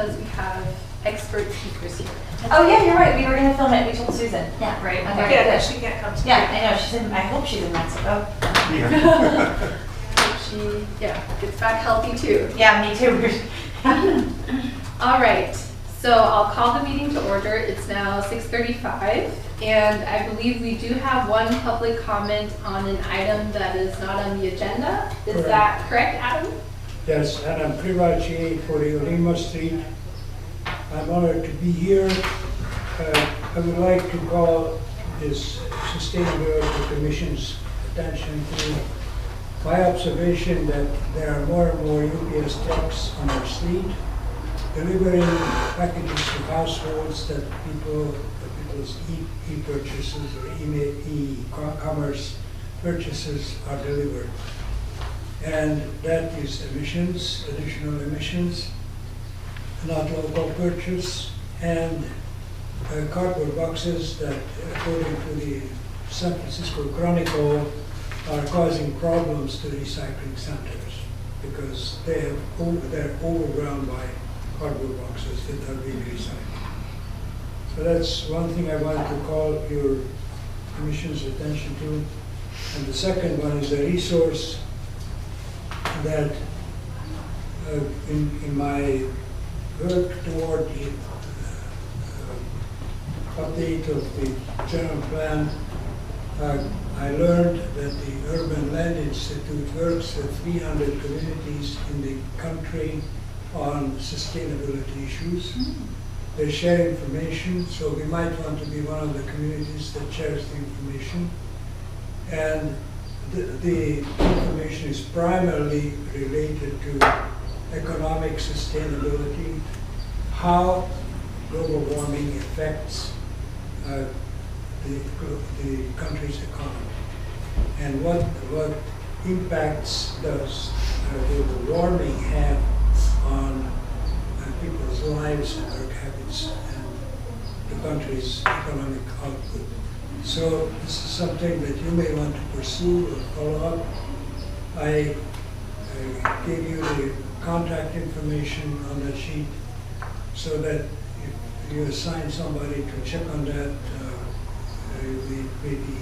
because we have expert speakers here. Oh yeah, you're right. We were gonna film it. We told Susan. Yeah. Right. Okay. Yeah, Good. she can't come today. Yeah, I know. She's in. I hope she's in Mexico. She, gets back healthy too. Yeah, me too. All right, so I'll call the meeting to order. It's now 6:35, and I believe we do have one public comment on an item that is not on the agenda. Is Correct. that correct, Adam? Yes, Adam Privaci, 40 Olima Street. I'm honored to be here. I would like to call this Sustainability Commission's attention to my observation that there are more and more UPS trucks on our street delivering packages to households that people's e-purchases or e-commerce purchases are delivered. And that is emissions, additional emissions, not local purchase, and cardboard boxes that, according to the San Francisco Chronicle, are causing problems to recycling centers because they're overwhelmed by cardboard boxes that are being recycled. So that's one thing I want to call your Commission's attention to. And the second one is a resource that in my work toward the update of the general plan, I learned that the Urban Land Institute works with 300 communities in the country on sustainability issues. They share information, so we might want to be one of the communities that shares the information. And the information is primarily related to economic sustainability, how global warming affects the country's economy, and what impacts does global warming have on people's lives and work habits and the country's economic output. So this is something that you may want to pursue or follow up. I gave you the contact information on that sheet so that if you assign somebody to check on that, we may be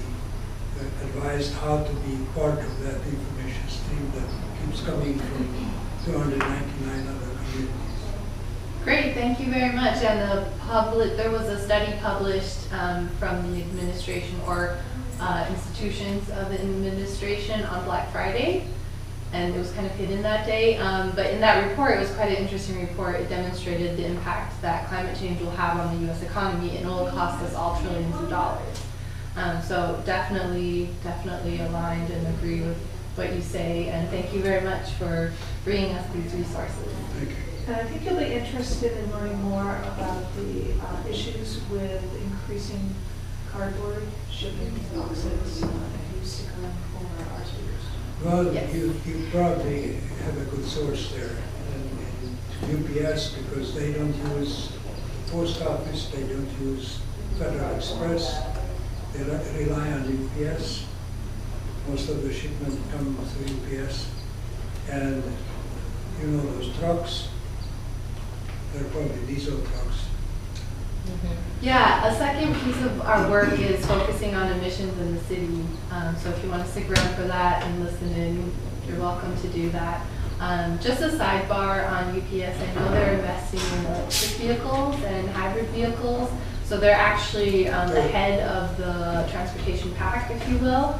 advised how to be part of that information stream that keeps coming from 299 other communities. Great, thank you very much. And there was a study published from the administration or institutions of the administration on Black Friday, and it was kind of hidden that day. But in that report, it was quite an interesting report. It demonstrated the impact that climate change will have on the U.S. economy, and it will cost us all trillions of dollars. So definitely aligned and agree with what you say, and thank you very much for bringing us these resources. Thank you. And I think you'll be interested in learning more about the issues with increasing cardboard shipping boxes if you stick around for our speakers. Well, Yes. you probably have a good source there in UPS because they don't use the post office, they don't use Federal Express, they rely on UPS. Most of the shipments come through UPS. And you know those trucks, they're probably diesel trucks. Yeah, a second piece of our work is focusing on emissions in the city. So if you want to stick around for that and listen in, you're welcome to do that. Just a sidebar on UPS, I know they're investing in electric vehicles and hybrid vehicles. So they're actually the head of the transportation pack, if you will.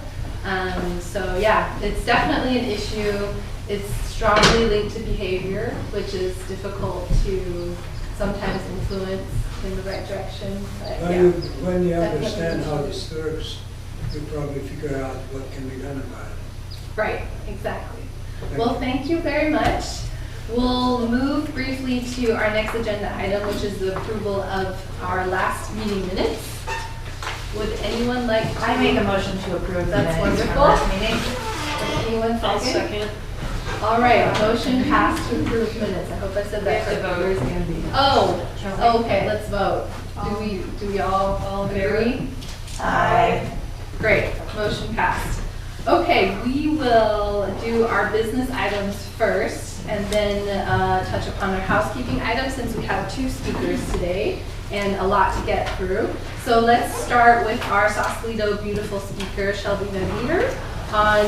So yeah, it's definitely an issue. It's strongly linked to behavior, which is difficult to sometimes influence in the right direction. But Well, yeah. when you understand how this works, you probably figure out what can be done about it. Right, exactly. Well, thank you very much. We'll move briefly to our next agenda item, which is the approval of our last meeting minutes. Would anyone like to? I make a motion to approve the That's minutes from wonderful. last meeting. Anyone I'll second? second. All right, motion passed to approve minutes. I hope I said that correctly. Where's Andy? Oh, okay, let's vote. Do we all agree? Aye. Great, motion passed. Okay, we will do our business items first, and then touch upon our housekeeping items since we have 2 speakers today and a lot to get through. So let's start with our Sausalito beautiful speaker, Shelby Van Meter, on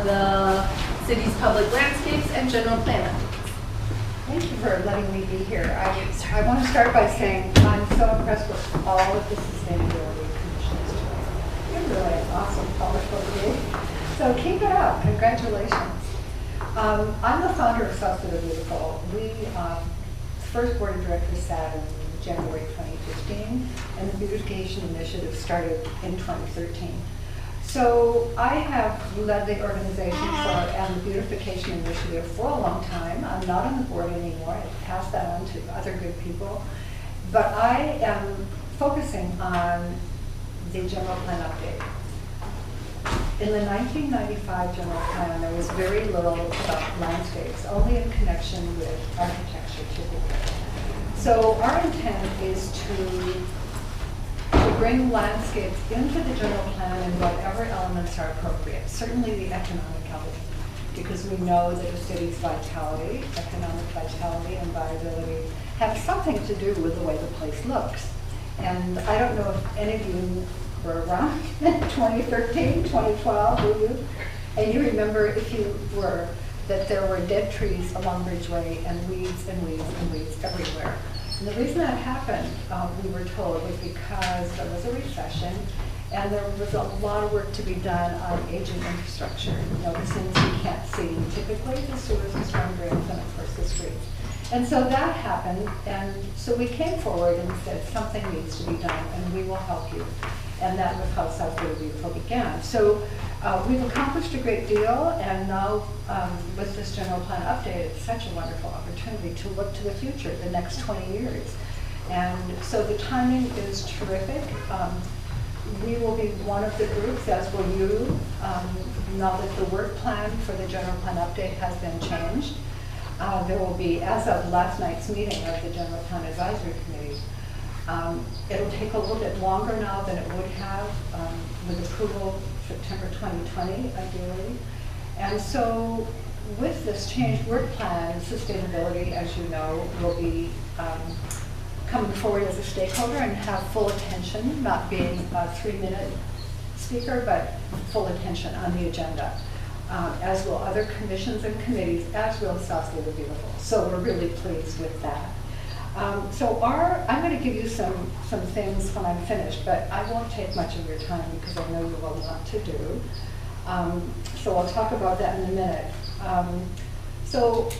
the city's public landscapes and general plan updates. Thank you for letting me be here. I want to start by saying I'm so impressed with all of the sustainability commissions doing. You're really an awesome, colorful group. So keep it up. Congratulations. I'm the founder of Sausalito Beautiful. We first board of directors sat in January 2015, and the beautification initiative started in 2013. So I have led the organization and the beautification initiative for a long time. I'm not on the board anymore. I passed that on to other good people. But I am focusing on the general plan update. In the 1995 general plan, there was very little about landscapes, only in connection with architecture typically. So our intent is to bring landscapes into the general plan in whatever elements are appropriate. Certainly the economic element, because we know that a city's vitality, economic vitality and viability, have something to do with the way the place looks. And I don't know if any of you were around in 2013, 2012, were you? And you remember, if you were, that there were dead trees along Ridgeway and weeds and weeds and weeds everywhere. And the reason that happened, we were told, was because there was a recession and there was a lot of work to be done on aging infrastructure. You know, since you can't see typically the sewers, the storm drains, and of course the streets. And so that happened, and so we came forward and said something needs to be done and we will help you. And that was how Sausalito Beautiful began. So we've accomplished a great deal, and now with this general plan update, it's such a wonderful opportunity to look to the future, the next 20 years. And so the timing is terrific. We will be one of the groups, as will you, now that the work plan for the general plan update has been changed. There will be, as of last night's meeting of the General Plan Advisory Committee, it'll take a little bit longer now than it would have with approval September 2020, ideally. And so with this changed work plan, sustainability, as you know, will be coming forward as a stakeholder and have full attention, not being a 3-minute speaker, but full attention on the agenda. As will other commissions and committees, as will Sausalito Beautiful. So we're really pleased with that. So I'm going to give you some things when I'm finished, but I won't take much of your time because I know you will want to do. So I'll talk about that in a minute. So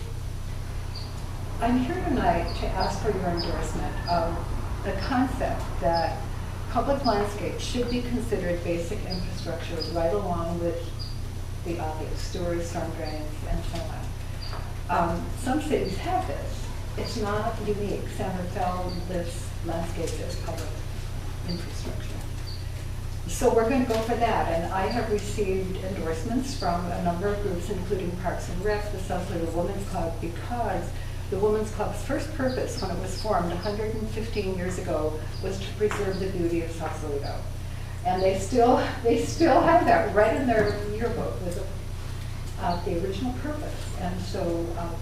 I'm here tonight to ask for your endorsement of the concept that public landscapes should be considered basic infrastructure right along with the obvious, sewers, storm drains, and so on. Some cities have this. It's not unique. San Rafael lists landscapes as public infrastructure. So we're going to go for that, and I have received endorsements from a number of groups, including Parks and Rec, the Sausalito Women's Club, because the Women's Club's first purpose when it was formed 115 years ago was to preserve the beauty of Sausalito. And they still have that right in their yearbook with the original purpose. And so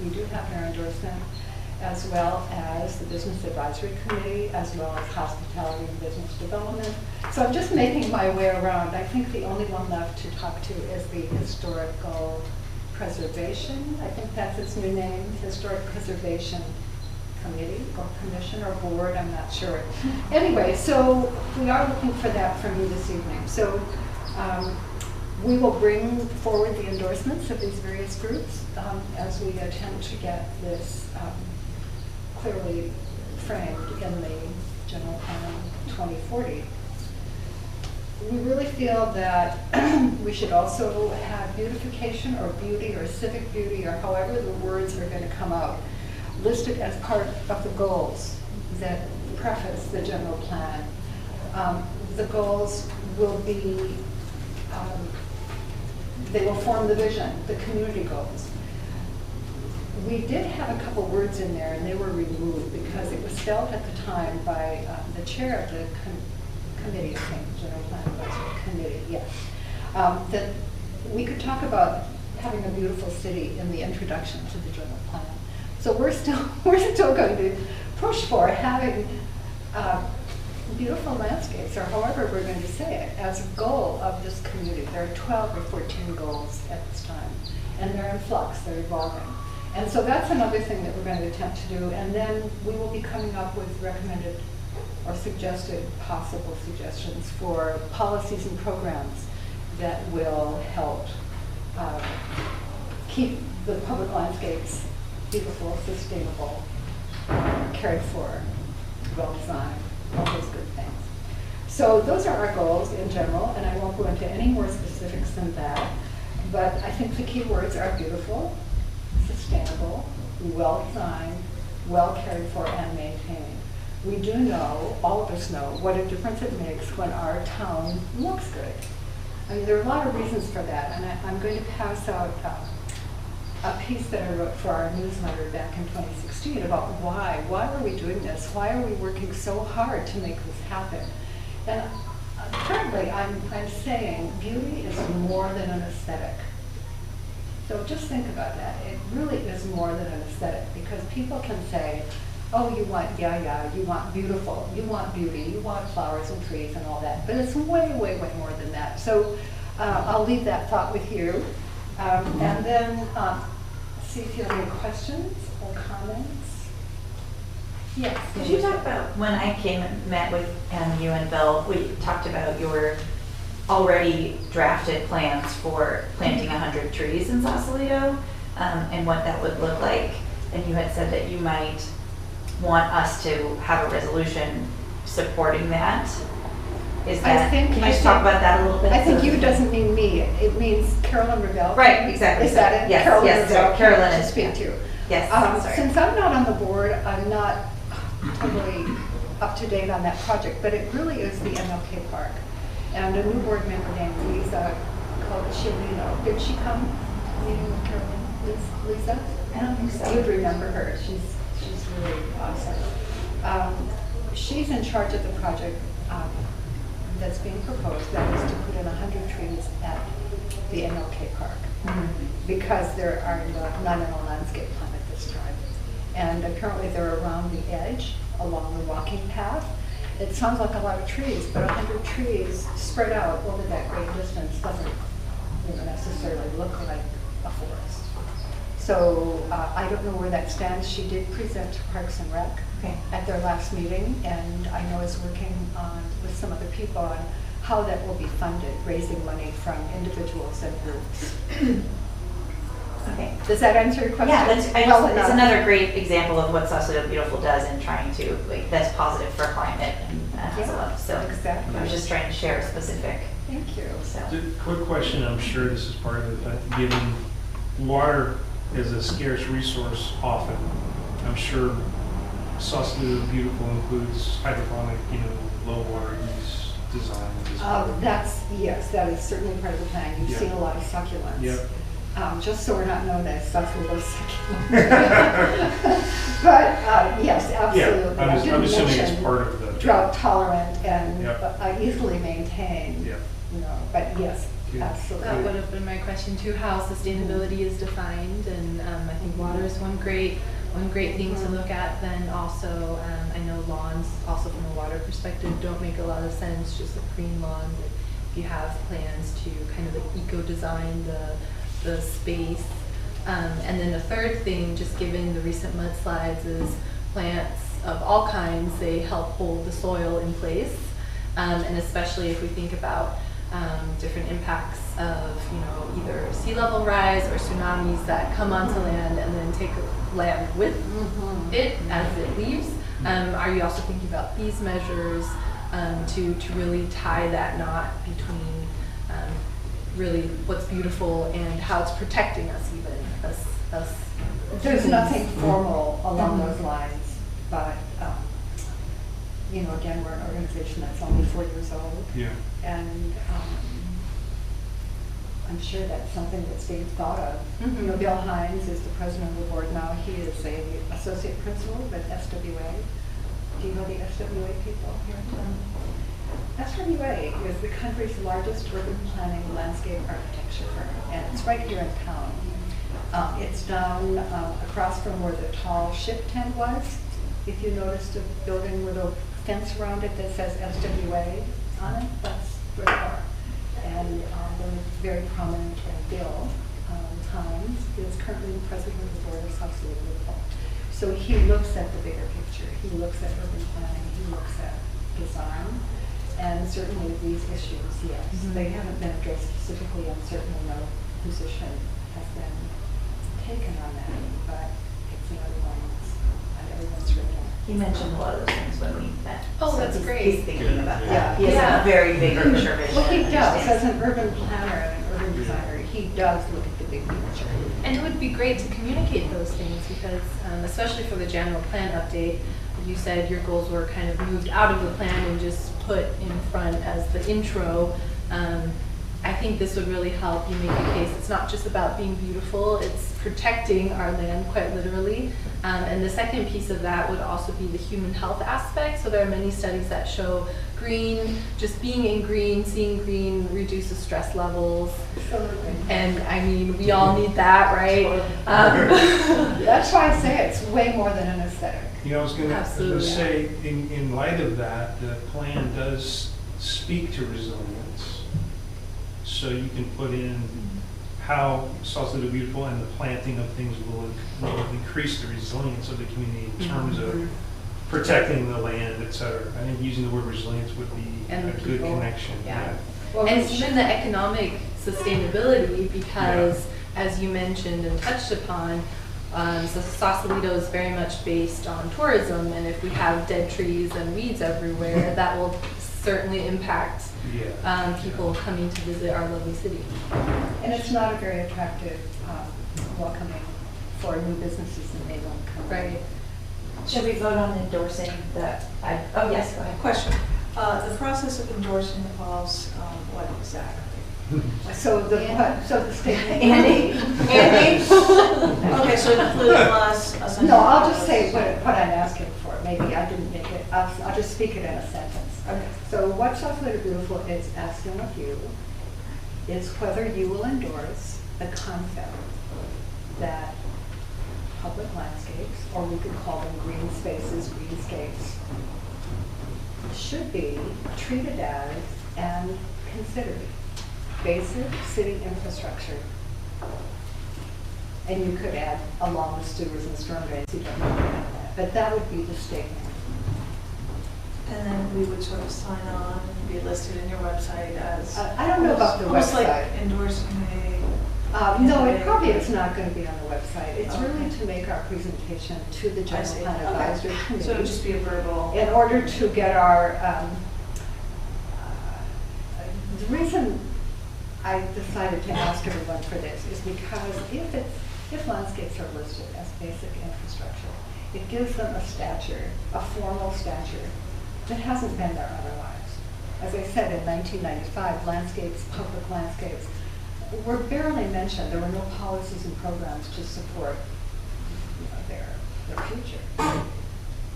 we do have their endorsement, as well as the Business Advisory Committee, as well as Hospitality and Business Development. So I'm just making my way around. I think the only one left to talk to is the Historical Preservation. I think that's its new name, Historic Preservation Committee or Commission or Board, I'm not sure. Anyway, so we are looking for that from you this evening. So we will bring forward the endorsements of these various groups as we attempt to get this clearly framed in the General Plan 2040. We really feel that we should also have beautification or beauty or civic beauty or however the words are going to come out listed as part of the goals that preface the general plan. The goals will be, they will form the vision, the community goals. We did have a couple words in there and they were removed because it was felt at the time by the chair of the committee, I think, General Plan Advisory Committee, yes, that we could talk about having a beautiful city in the introduction to the general plan. So we're still going to push for having beautiful landscapes, or however we're going to say it, as a goal of this community. There are 12 or 14 goals at this time, and they're in flux, they're evolving. And so that's another thing that we're going to attempt to do, and then we will be coming up with recommended or suggested possible suggestions for policies and programs that will help keep the public landscapes beautiful, sustainable, cared for, well-designed, all those good things. So those are our goals in general, and I won't go into any more specifics than that, but I think the key words are beautiful, sustainable, well-designed, well-cared for, and maintained. We do know, all of us know, what a difference it makes when our town looks good. I mean, there are a lot of reasons for that, and I'm going to pass out a piece that I wrote for our newsletter back in 2016 about why are we doing this? Why are we working so hard to make this happen? And currently, I'm saying beauty is more than an aesthetic. So just think about that. It really is more than an aesthetic, because people can say, oh, you want you want beautiful, you want beauty, you want flowers and trees and all that. But it's way, way, way more than that. So I'll leave that thought with you. And then see if you have any questions or comments. Yes. Could you talk about, when I came and met with you and Bill, we talked about your already drafted plans for planting 100 trees in Sausalito, and what that would look like. And you had said that you might want us to have a resolution supporting that. Is that, can you just talk about that a little bit? I think you doesn't mean me. It means Carolyn Revelle. Right, exactly. Is that it? Yes, Carolyn yes, Revelle, Carolyn to is, speak to. Yes, sorry. Since I'm not on the board, I'm not totally up to date on that project, but it really is the MLK Park. And a new board member named Lisa Ciolino. Did she come to the meeting with Carolyn? Lisa? I don't think so. You'd remember her. She's really awesome. She's in charge of the project that's being proposed. That is to put in 100 trees at the MLK Park, because there are none in a landscape plan at this time. And apparently they're around the edge, along the walking path. It sounds like a lot of trees, but 100 trees spread out over that great distance doesn't necessarily look like a forest. So I don't know where that stands. She did present to Parks and Rec at their last meeting, and I know is working on with some other people on how that will be funded, raising money from individuals and groups. Okay. Does that answer your question? Yeah, it's enough. another great example of what Sausalito Beautiful does in trying to, that's positive for climate and as well. So exactly. I was just trying to share a specific. Thank you. So. Quick question, I'm sure this is part of it, but given water is a scarce resource often, I'm sure Sausalito Beautiful includes hydroponic, low water use design as well. Yes, that is certainly part of the plan. You've seen a lot of succulents. Yep. Just so we're not known as Sausalito succulents. But yes, absolutely. Yeah, I'm assuming it's part of the drought tolerant and easily maintained. Yeah. But yes, Yeah. absolutely. That would have been my question too, how sustainability is defined, and I think water is one great thing to look at. Then also, I know lawns, also from a water perspective, don't make a lot of sense, just like green lawns. If you have plans to kind of like eco-design the space. And then the third thing, just given the recent mudslides, is plants of all kinds, they help hold the soil in place. And especially if we think about different impacts of, either sea level rise or tsunamis that come onto land and then take land with it as it leaves. Are you also thinking about these measures to really tie that knot between really what's beautiful and how it's protecting us, even us There's nothing formal along those lines, but again, we're an organization that's only 4 years old. Yeah. And I'm sure that's something that's being thought of. Bill Hines is the president of the board now. He is a associate principal with SWA. Do you know the SWA people here in town? SWA is the country's largest urban planning landscape architecture firm, and it's right here in town. It's down across from where the tall ship tent was. If you noticed a building with a fence around it that says SWA on it, that's where they are. And they're very prominent, and Bill Hines is currently the president of the board of Sausalito. So he looks at the bigger picture. He looks at urban planning, he looks at design, and certainly these issues, yes. They haven't been addressed specifically, and certainly no position has been taken on that, but it's another one that's on everyone's radar. He mentioned a lot of those things when we met. Oh, that's he's, great. He's thinking about that. Yeah. He has Yeah. a very big picture vision. Well, he does, understands. as an urban planner and an urban designer, he does look at the big picture. And it would be great to communicate those things because, especially for the general plan update, you said your goals were kind of moved out of the plan and just put in front as the intro. I think this would really help you make a case. It's not just about being beautiful, it's protecting our land quite literally. And the second piece of that would also be the human health aspect. So there are many studies that show green, just being in green, seeing green reduces stress levels. Absolutely. And I mean, we all need that, right? That's why I say it's way more than an aesthetic. You know, I was gonna Absolutely. say, in light of that, the plan does speak to resilience. So you can put in how Sausalito Beautiful and the planting of things will increase the resilience of the community in terms of protecting the land, et cetera. I think using the word resilience would be And a the good people. connection. Yeah. Well, And we even the economic sustainability, because as you mentioned and touched upon, so Sausalito is very much based on tourism, and if we have dead trees and weeds everywhere, that will certainly impact Yeah. people coming to visit our lovely city. And it's not a very attractive welcoming for new businesses that may want to come. Right. Should we vote on endorsing that? Oh, yes, go ahead. Question. The process of endorsing involves what exactly? So the statement. Andy? Andy? Okay, so include plus a sentence. No, I'll just say what I'm asking for. Maybe I didn't make it. I'll just speak it in a sentence. Okay. So what Sausalito Beautiful is asking of you is whether you will endorse the concept that public landscapes, or we could call them green spaces, greenscapes, should be treated as and considered basic city infrastructure. And you could add along with sewers and storm drains, you don't need to add that. But that would be the statement. And then we would sort of sign on and be listed in your website as. I don't know about the almost website. like endorsing No, it probably is not going to be on the website. It's really to make our presentation to the I General see. Plan Okay. Advisory So it would Committee just be a verbal. in order to get our, the reason I decided to ask everyone for this is because if landscapes are listed as basic infrastructure, it gives them a stature, a formal stature that hasn't been there otherwise. As I said, in 1995, landscapes, public landscapes, were barely mentioned. There were no policies and programs to support their future.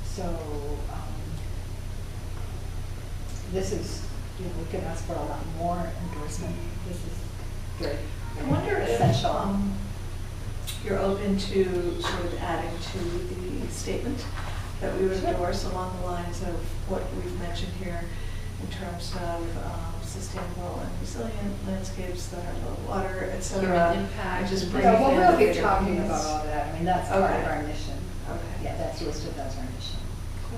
So this is, we can ask for a lot more endorsement. This is very, I wonder if essential. you're open to sort of adding to the statement that we would Sure. endorse along the lines of what we've mentioned here in terms of sustainable and resilient landscapes that are low water, et cetera. Human impact. And just bring Yeah, well, in we'll be the talking piece. about all that. I mean, that's part of Okay. our mission. Okay. Yeah, that's listed as our mission,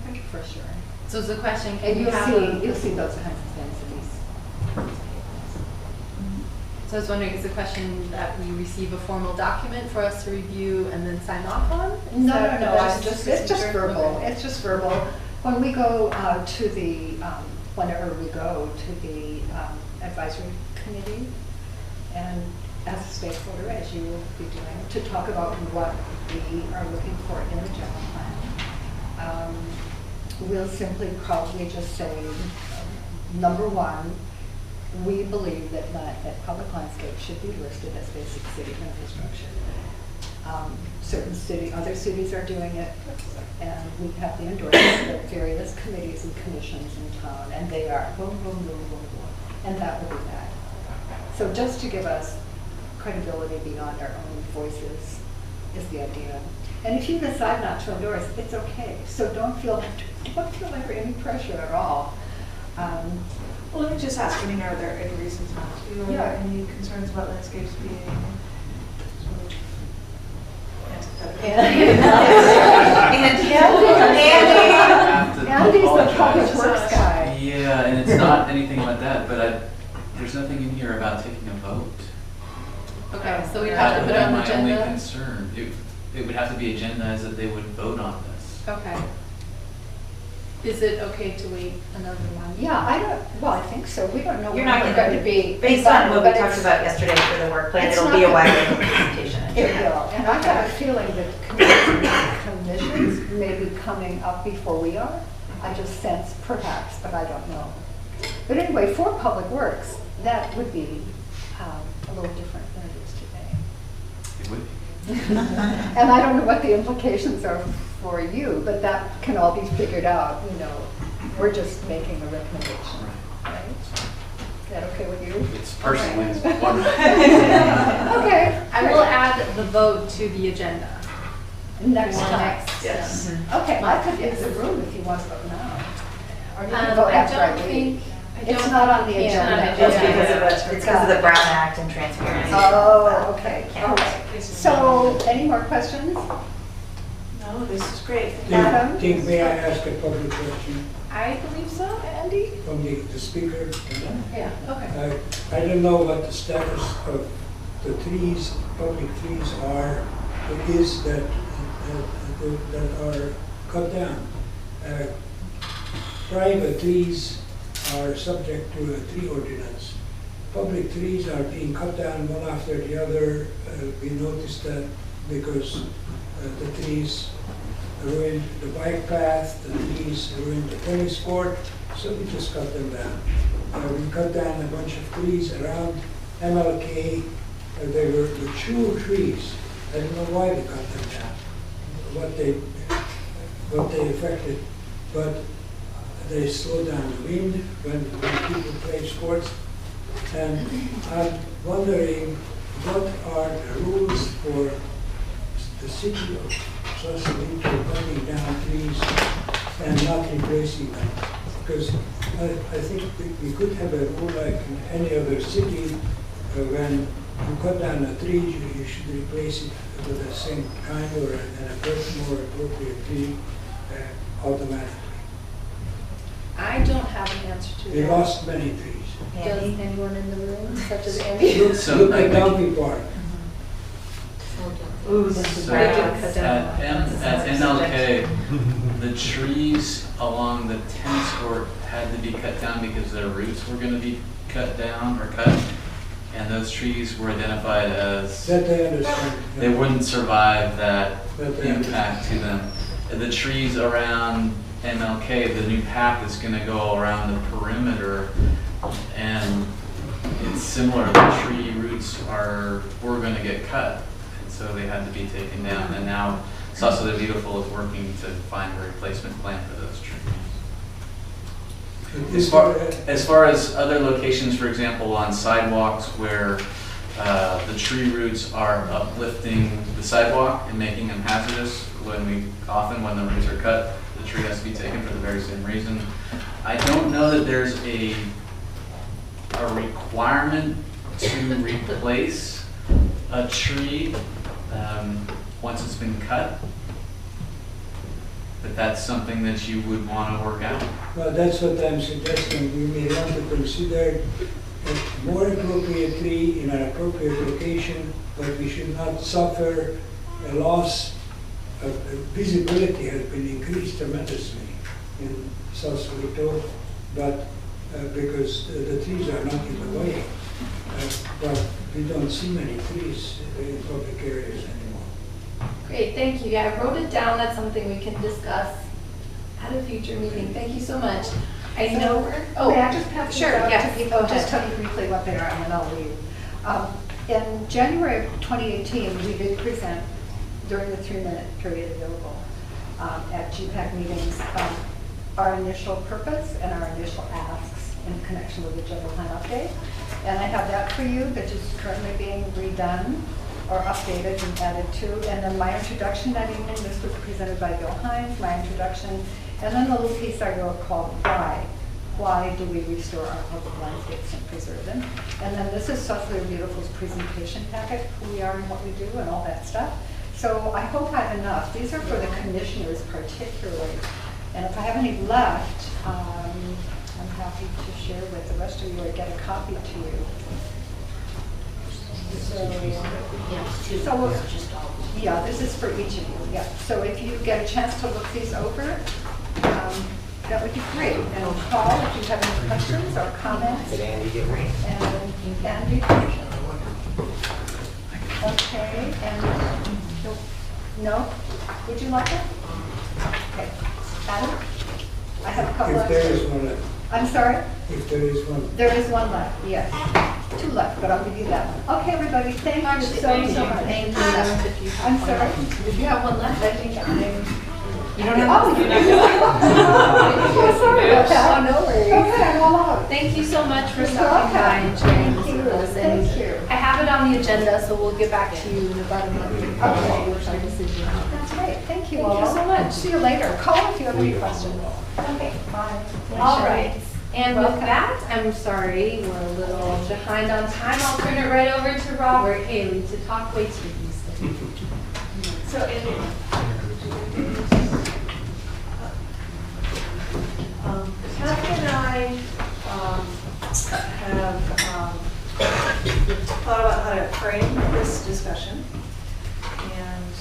Okay. for sure. So it's a question, And can you you'll have see a, those kinds of things in these. so I was wondering, is the question that we receive a formal document for us to review and then sign off on? Is No, that no, just it's just signature? verbal. Okay. It's just verbal. When we go to the, whenever we go to the advisory committee and as a stakeholder, as you will be doing, to talk about what we are looking for in the general plan, we'll simply probably just say, number one, we believe that public landscape should be listed as basic city infrastructure. Other cities are doing it, and we have the endorsement of various committees and commissions in town, and they are boom, boom, boom, boom, boom, and that will be that. So just to give us credibility beyond our own voices is the idea. And if you decide not to endorse, it's okay. So don't feel under any pressure at all. Well, let me just ask, are there any reasons not to? Are there any concerns about landscapes being Andy's the public works guy. Yeah, and it's not anything like that, but there's nothing in here about taking a vote. Okay, so we'd That have to would put be on the my only agenda? concern. It would have to be agendized that they would vote on this. Okay. Is it okay to wait another one? Yeah, I think so. We don't know You're when not we're gonna going to be. Based on what we but talked it's- about yesterday for the work plan, it's it'll not be a gonna- while in the presentation. It will, and I have a feeling that commissions may be coming up before we are. I just sense perhaps, but I don't know. But anyway, for public works, that would be a little different than it is today. It would be. And I don't know what the implications are for you, but that can all be figured out, We're just making a recommendation, right? Is that okay with you? It's personally, it's wonderful. Okay. I will add the vote to the agenda. Next For time. next, Yes. Okay, I could leave the room if you want to vote now. Or you can I vote after I don't leave. think. It's not on the Yeah, agenda. It's Yeah. because of the Brown Act and transparency. Oh, okay, Can't. all right. So, any more questions? No, this is great. Madam? May I ask a public question I believe so, Andy? from the speaker? Yeah, okay. I don't know what the status of the trees, public trees are, that are cut down. Private trees are subject to a tree ordinance. Public trees are being cut down one after the other. We noticed that because the trees ruined the bike path, the trees ruined the tennis court, so we just cut them down. We cut down a bunch of trees around MLK. They were mature trees. I don't know why we cut them down, what they affected, but they slow down the wind when people play sports. And I'm wondering, what are the rules for the city of Sausalito cutting down trees and not replacing them? Because I think we could have a rule like in any other city, when you cut down a tree, you should replace it with the same kind or more appropriate tree automatically. I don't have an answer to We that. lost many trees. Does anyone in the room, such as Andy? Look at Downey Park. Ooh, this is So very at good. MLK, the trees along the tennis court had to be cut down because their roots were going to be cut down or cut. And those trees were identified as, That I understand. they wouldn't survive that That I impact to them. The trees around MLK, the new path is going to go around the perimeter, and it's similar. The tree roots were going to get cut, and so they had to be taken down. And now Sausalito Beautiful is working to find a replacement plan for those trees. As far as other locations, for example, on sidewalks where the tree roots are uplifting the sidewalk and making them hazardous, when the roots are cut, the tree has to be taken for the very same reason. I don't know that there's a requirement to replace a tree once it's been cut, but that's something that you would want to work out. Well, that's what I'm suggesting. We may want to consider a more appropriate tree in an appropriate location, but we should not suffer a loss of visibility. Has been increased tremendously in Sausalito, but because the trees are not in the way. But we don't see many trees in public areas anymore. Great, thank you. Yeah, I wrote it down. That's something we can discuss at a future meeting. Thank you so much. I know we're, May I just pass these sure, out yes, to people? go Just ahead. tell you briefly what they are, and then I'll leave. In January of 2018, we did present during the 3-minute period available at GPAC meetings, our initial purpose and our initial asks in connection with the general plan update. And I have that for you, that is currently being redone or updated and added to. And then my introduction that evening, this was presented by Bill Hines, my introduction. And then the little piece I wrote called Why. Why do we restore our public landscapes and preserve them? And then this is Sausalito Beautiful's presentation packet, who we are and what we do and all that stuff. So I hope I have enough. These are for the commissioners particularly. And if I have any left, I'm happy to share with the rest of you or get a copy to you. Yeah, this is for each of you, yeah. So if you get a chance to look these over, that would be great. And call if you have any questions or comments. Did Andy get ready? And Andy. Okay, and no? Would you like it? Okay. Adam? I have a couple If of. there is one left. I'm sorry? If there is one. There is one left, yes. 2 left, but I'll give you that one. Okay, everybody, thank you so much. Thank you. I'm sorry? If you have one left, I think You don't have. Oh, you don't. Sorry about that. Oh, no worries. Okay, I'm all out. Thank you so much for stopping by and sharing this with us. And Thank you. I have it on the agenda, so we'll get back to you in about a month. Okay. With our decision. That's great, thank you Thank all. you so much. See you later. Call if you have any questions. Okay, bye. All right. And with Welcome. that, I'm sorry, we're a little behind on time. I'll turn it right over to Robert Haley to talk way too. So Andy, Kathy and I have thought about how to frame this discussion, and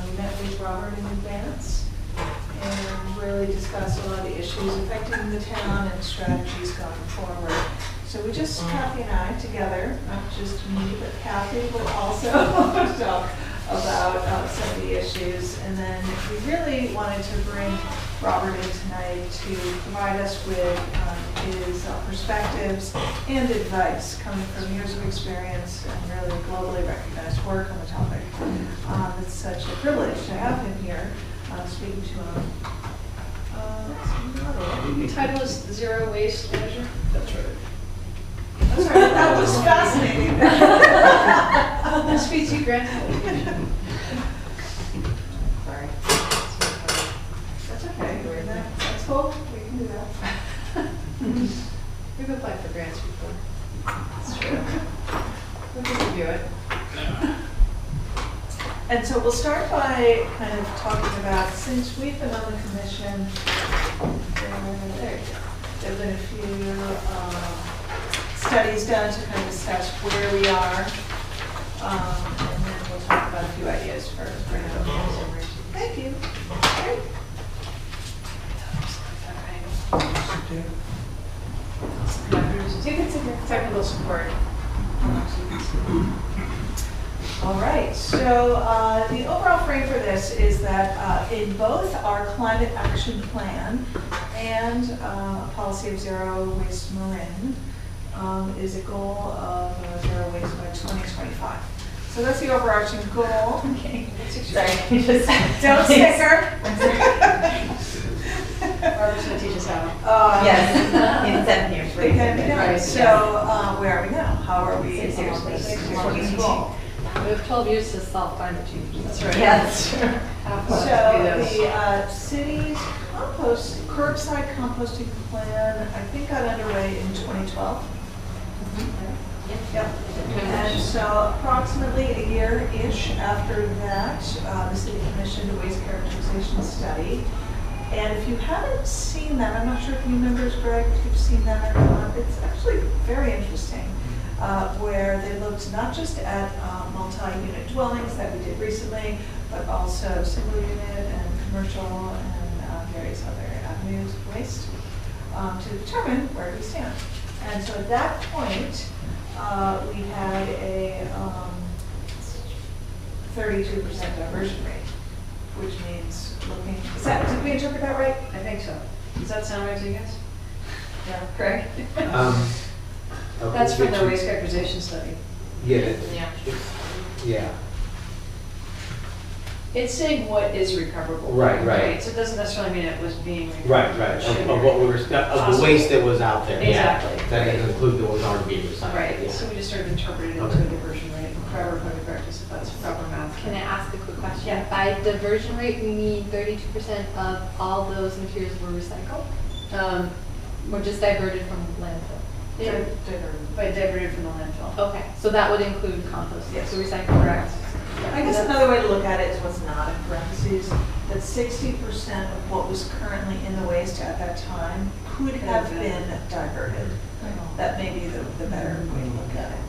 we met with Robert in advance and really discussed a lot of the issues affecting the town and strategies going forward. So we just, Kathy and I together, not just me, but Kathy would also talk about some of the issues. And then we really wanted to bring Robert in tonight to provide us with his perspectives and advice coming from years of experience and really globally recognized work on the topic. It's such a privilege to have him here speaking to him. The title is Zero Waste Measure. That's right. That's right, that was fascinating. This feeds you, Grant. Sorry. That's okay. That's cool. We can do that. We've applied for grants before. That's true. We can review it. And so we'll start by kind of talking about, since we've been on the commission, there have been a few studies done to kind of assess where we are. And then we'll talk about a few ideas for bringing up consideration. Thank you. Great. You can sit here. Technical support. All right, so the overall frame for this is that in both our climate action plan and policy of zero waste marin is a goal of zero waste by 2025. So that's the overarching goal. Okay. Sorry. Don't sticker. Barbara's going to teach us how. Yes, in 7 years. It can be done. Right. So where are we now? How are we? Six years, on this basically. goal? We have 12 years to solve climate change. That's right. Yeah, that's true. So the city's curbside composting plan, I think got underway in 2012. Yep. And so approximately a year-ish after that, the city commissioned a waste characterization study. And if you haven't seen that, I'm not sure if you members, Greg, if you've seen that or not, it's actually very interesting, where they looked not just at multi-unit dwellings that we did recently, but also single unit and commercial and various other avenues of waste to determine where we stand. And so at that point, we had a 32% diversion rate, which means looking, did we interpret that right? I think so. Does that sound right to you guys? Yeah, correct? Okay, That's from the which- waste characterization study. Yeah. Yeah. Yeah. It's saying what is recoverable. Right. So it doesn't necessarily mean it was being Right, recovered. right, It should of be what we were, of the waste that was out there, yeah. Exactly. That doesn't include the ones that aren't being recycled, Right, yeah. so we just sort of interpreted it into Okay. a diversion rate, forever public practice, if that's proper math. Can I ask a quick question? Yeah. By diversion rate, we mean 32% of all those materials were recycled? Or just diverted from landfill? By diverted from the landfill. Okay, so that would include compost, Yes. so recycle, correct? I guess another way to look at it is what's not in parentheses, that 60% of what was currently in the waste at that time could have been diverted. That may be the better way to look at it.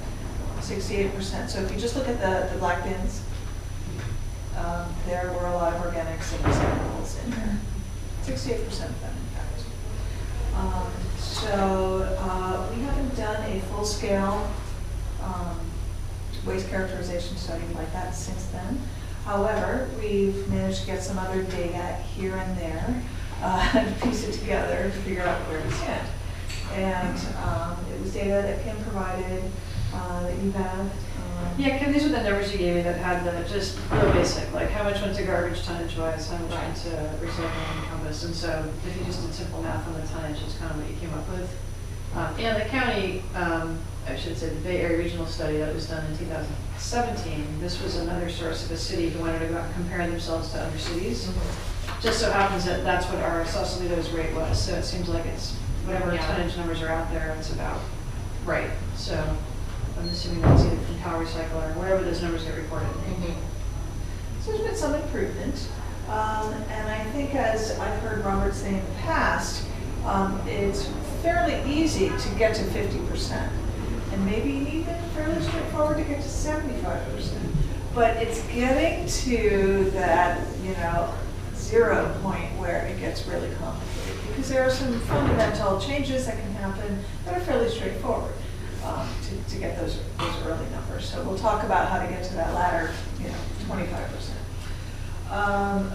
68%. So if you just look at the black bins, there were a lot of organics and recyclables in there. 68% of them, in fact. So we haven't done a full-scale waste characterization study like that since then. However, we've managed to get some other data here and there and piece it together to figure out where we stand. And it was data that Kim provided, that you have. Yeah, Kim, these are the numbers you gave me that had the just real basic, like how much went to garbage tonnage wise, how much went to recycling and compost. And so if you just did simple math on the tonnage, it's kind of what you came up with. And the county, I should say the Bay Area Regional Study that was done in 2017, this was another source of a city who wanted to go out and compare themselves to other cities. Just so happens that that's what our Sausalito's rate was. So it seems like it's whatever tonnage numbers are out there, it's about right. So I'm assuming that's either from Cal Recycle or wherever those numbers get reported. So there's been some improvement. And I think, as I've heard Robert say in the past, it's fairly easy to get to 50%. And maybe even fairly straightforward to get to 75%. But it's getting to that, 0 point where it gets really complicated. Because there are some fundamental changes that can happen that are fairly straightforward to get those early numbers. So we'll talk about how to get to that latter, 25%.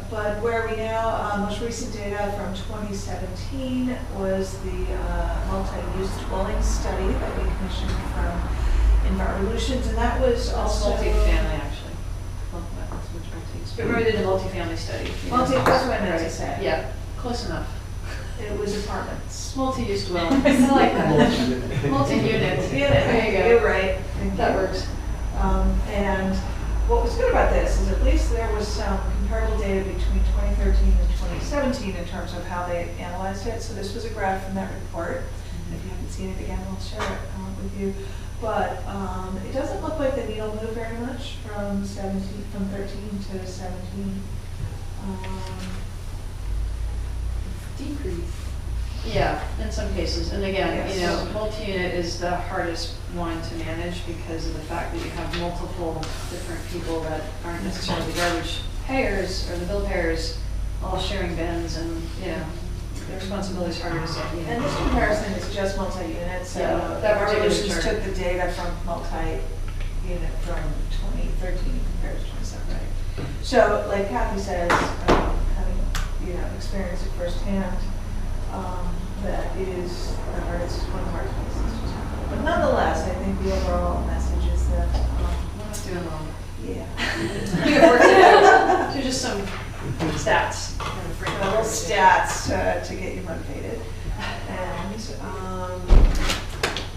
But where are we now? Most recent data from 2017 was the multi-use dwelling study that we commissioned from Environvolutions, and that was also Multi-family, actually. But we did a multi-family study. That's what I meant to say. Yeah, close enough. It was apartments. Multi-use dwelling. I like that. Multi-unit. There you go. You're right. That works. And what was good about this is at least there was some comparable data between 2013 and 2017 in terms of how they analyzed it. So this was a graph from that report. If you haven't seen it again, we'll share it with you. But it doesn't look like the needle moved very much from 13 to 17. Decrease. Yeah, in some cases. And again, Yes. multi-unit is the hardest one to manage because of the fact that you have multiple different people that aren't necessarily the garbage payers or the bill payers all sharing bins, and, the responsibility is harder to set. And this comparison is just multi-unit, so Yeah, that particular Environvolutions chart. took the data from multi-unit from 2013 compared to 2017. So, like Kathy says, having experienced it firsthand, that is the hardest, one of the hardest places to tackle. But nonetheless, I think the overall message is that, We're not doing well. yeah. We have work to do. So just some stats. Little stats to get you motivated. And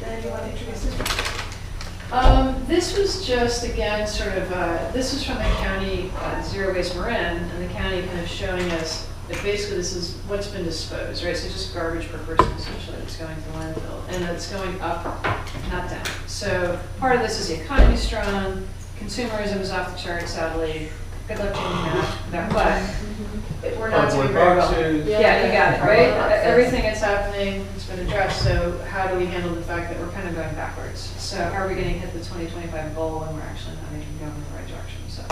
then you want to introduce this one? This was just, again, sort of, this was from the county Zero Waste Marin, and the county kind of showing us that basically this is what's been disposed, right? So just garbage per person essentially that's going to landfill, and it's going up, not down. So part of this is the economy strong, consumerism is off the charts, sadly. Good luck changing that, but we're not doing very well. Yeah, you got it, right? Everything that's happening has been addressed, so how do we handle the fact that we're kind of going backwards? So how are we going to hit the 2025 goal when we're actually not even going in the right direction? So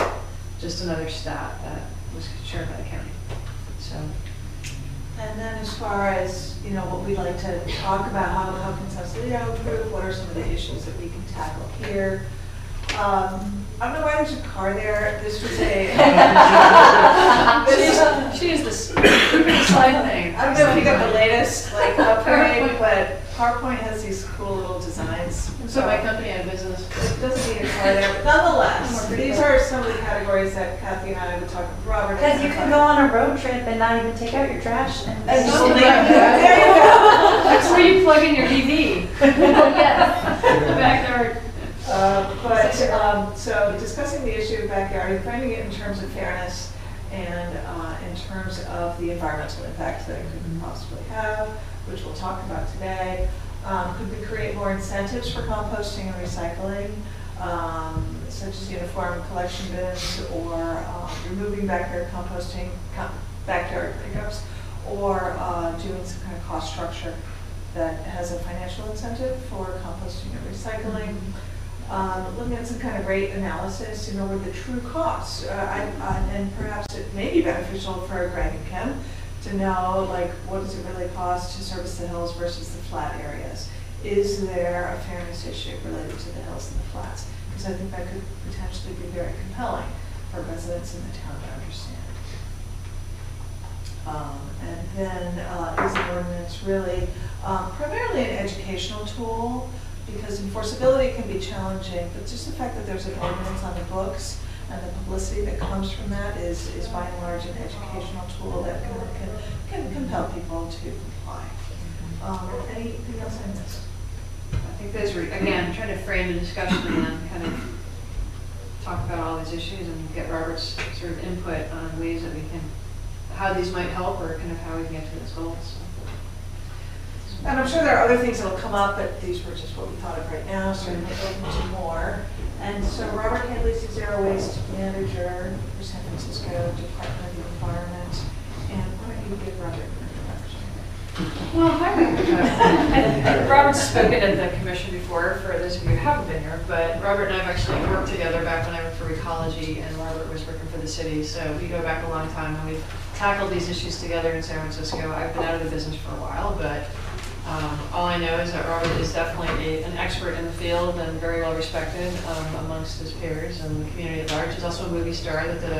just another stat that was shared by the county. So. And then as far as, what we'd like to talk about, how can Sausalito improve, what are some of the issues that we can tackle here? I don't know why there's a car there. This was a... She used this slide thing. I don't know if you got the latest upgrade, but PowerPoint has these cool little designs. So my company and business. It doesn't need a car there, but nonetheless, these are some of the categories that Kathy and I would talk with Robert. Because you can go on a road trip and not even take out your trash and. And just Oh, leave it. yeah. There you go. That's where you plug in your EV. Yes. Backyard. So discussing the issue of backyard and framing it in terms of fairness and in terms of the environmental impact that it could possibly have, which we'll talk about today. Could we create more incentives for composting and recycling, such as uniform collection bins or removing backyard composting, backyard pickups, or doing some kind of cost structure that has a financial incentive for composting and recycling. Looking at some kind of rate analysis, you know, what the true costs, and perhaps it may be beneficial for Greg and Kim to know, like, what does it really cost to service the hills versus the flat areas? Is there a fairness issue related to the hills and the flats? Because I think that could potentially be very compelling for residents in the town to understand. And then is an ordinance really primarily an educational tool, because enforceability can be challenging, but just the fact that there's an ordinance on the books and the publicity that comes from that is by and large an educational tool that can compel people to comply. Anything else I missed? I think those were, again, trying to frame the discussion and then kind of talk about all these issues and get Robert's sort of input on ways that we can, how these might help or kind of how we can get to those goals. So. And I'm sure there are other things that will come up, but these were just what we thought of right now, certainly open to more. And so Robert Hadley's the Zero Waste Manager for San Francisco Department of the Environment. And why don't you give Robert an introduction? Well, hi, Robert's spoken at the commission before, for those of you who haven't been here, but Robert and I have actually worked together back when I worked for Ecology and Robert was working for the city, so we go back a long time and we've tackled these issues together in San Francisco. I've been out of the business for a while, but all I know is that Robert is definitely an expert in the field and very well respected amongst his peers and the community at large. He's also a movie star that did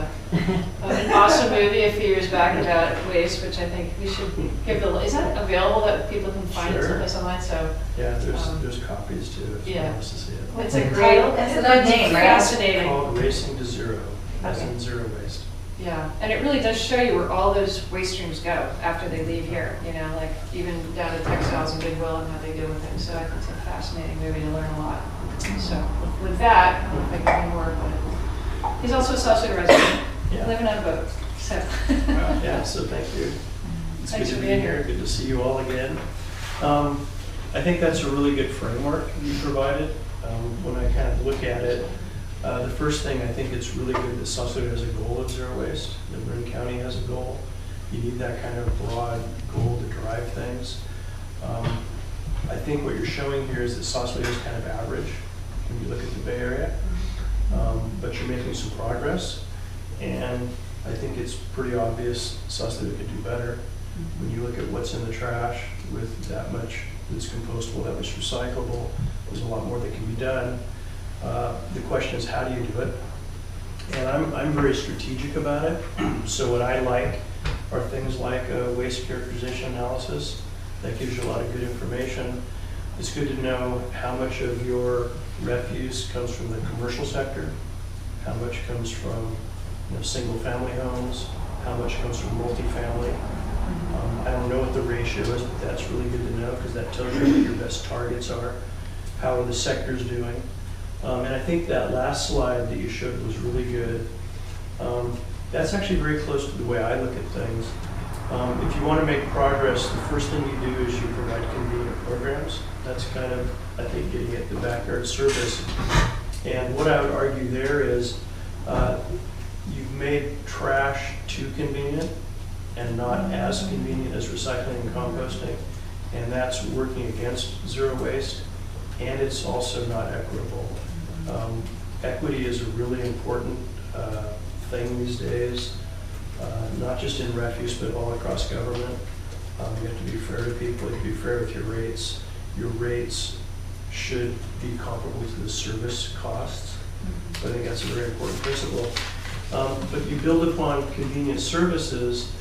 an awesome movie a few years back about waste, which I think we should give the. Is that available that people can find it someplace online? So yeah, there's copies too. If yeah, wants to see it. It's a great. It's a good name, right? Fascinating. It's called Racing to Zero. As in zero waste. Yeah, and it really does show you where all those waste streams go after they leave here, you know, like even down to textiles and Goodwill and how they deal with it. So I think it's a fascinating movie to learn a lot. So with that, I don't know if I can do more, but he's also a Sausalito resident, living on a boat. So. Yeah, so thank you. It's Thanks good for to be being here. Good to see you all again. I think that's a really good framework you provided. When I kind of look at it, the first thing, I think it's really good that Sausalito has a goal of zero waste, that Marin County has a goal. You need that kind of broad goal to drive things. I think what you're showing here is that Sausalito is kind of average when you look at the Bay Area, but you're making some progress, and I think it's pretty obvious Sausalito could do better. When you look at what's in the trash with that much that's compostable, that much recyclable, there's a lot more that can be done. The question is, how do you do it? And I'm very strategic about it. So what I like are things like a waste characterization analysis. That gives you a lot of good information. It's good to know how much of your refuse comes from the commercial sector, how much comes from single-family homes, how much comes from multifamily. I don't know what the ratio is, but that's really good to know because that tells you what your best targets are. How are the sectors doing? And I think that last slide that you showed was really good. That's actually very close to the way I look at things. If you want to make progress, the first thing you do is you provide convenient programs. That's kind of, I think, getting at the backyard service. And what I would argue there is you've made trash too convenient and not as convenient as recycling and composting. And that's working against zero waste. And it's also not equitable. Equity is a really important thing these days, not just in refuse, but all across government. You have to be fair to people, you have to be fair with your rates. Your rates should be comparable to the service costs. I think that's a very important principle. But you build upon convenient services,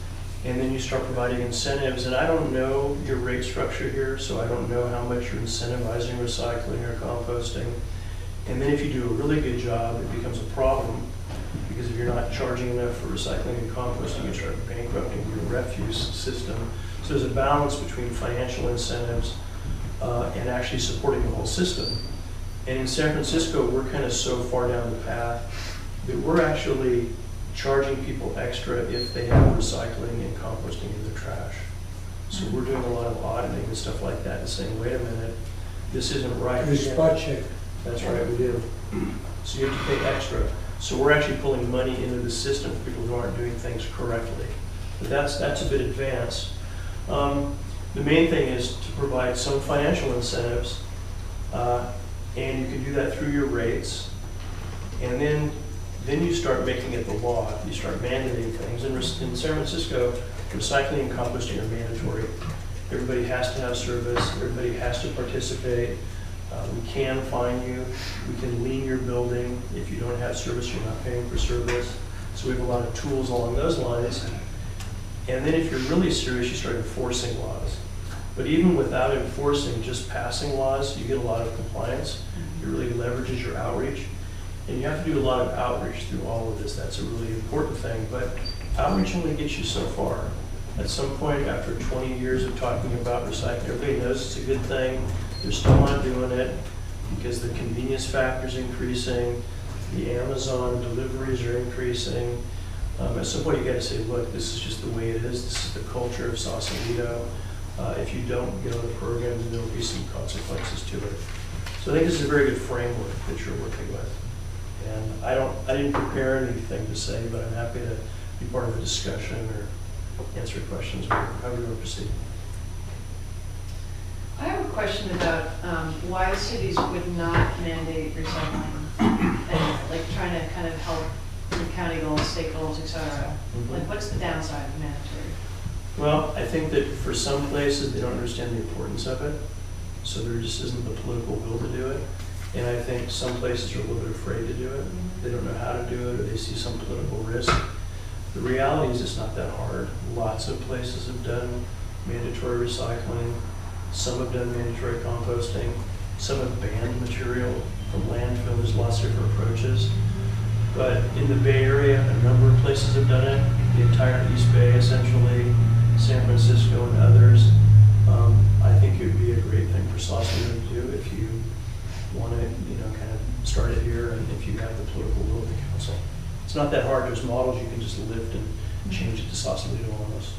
And then you start providing incentives, and I don't know your rate structure here, so I don't know how much you're incentivizing recycling or composting. And then if you do a really good job, it becomes a problem, because if you're not charging enough for recycling and composting, you start bankrupting your refuse system. So there's a balance between financial incentives and actually supporting the whole system. And in San Francisco, we're kind of so far down the path that we're actually charging people extra if they have recycling and composting in their trash. So we're doing a lot of auditing and stuff like that and saying, wait a minute, this isn't right. The spot check. That's right, we do. So you have to pay extra. So we're actually pulling money into the system for people who aren't doing things correctly. But that's a bit advanced. The main thing is to provide some financial incentives, and you can do that through your rates. And then you start making it the law. You start mandating things. In San Francisco, recycling and composting are mandatory. Everybody has to have service. Everybody has to participate. We can fine you. We can lien your building. If you don't have service, you're not paying for service. So we have a lot of tools along those lines. And then if you're really serious, you start enforcing laws. But even without enforcing, just passing laws, you get a lot of compliance. It really leverages your outreach. And you have to do a lot of outreach through all of this. That's a really important thing. But outreach only gets you so far. At some point, after 20 years of talking about recycling, everybody knows it's a good thing. They're still not doing it because the convenience factor is increasing. The Amazon deliveries are increasing. At some point, you got to say, look, this is just the way it is. This is the culture of Sausalito. If you don't get on the program, then there will be some consequences to it. So I think this is a very good framework that you're working with. And I didn't prepare anything to say, but I'm happy to be part of a discussion or answer questions, or however you want to proceed. I have a question about why cities would not mandate recycling and like trying to kind of help the county goals, state goals, et cetera. Like what's the downside of mandatory? Well, I think that for some places, they don't understand the importance of it. So there just isn't the political will to do it. And I think some places are a little bit afraid to do it. They don't know how to do it, or they see some political risk. The reality is it's not that hard. Lots of places have done mandatory recycling. Some have done mandatory composting. Some have banned material from landfill. There's lots of different approaches. But in the Bay Area, a number of places have done it. The entire East Bay, essentially, San Francisco and others. I think it would be a great thing for Sausalito to do if you want to, kind of start it here, and if you have the political will of the council. It's not that hard. There's models you can just lift and change it to Sausalito almost.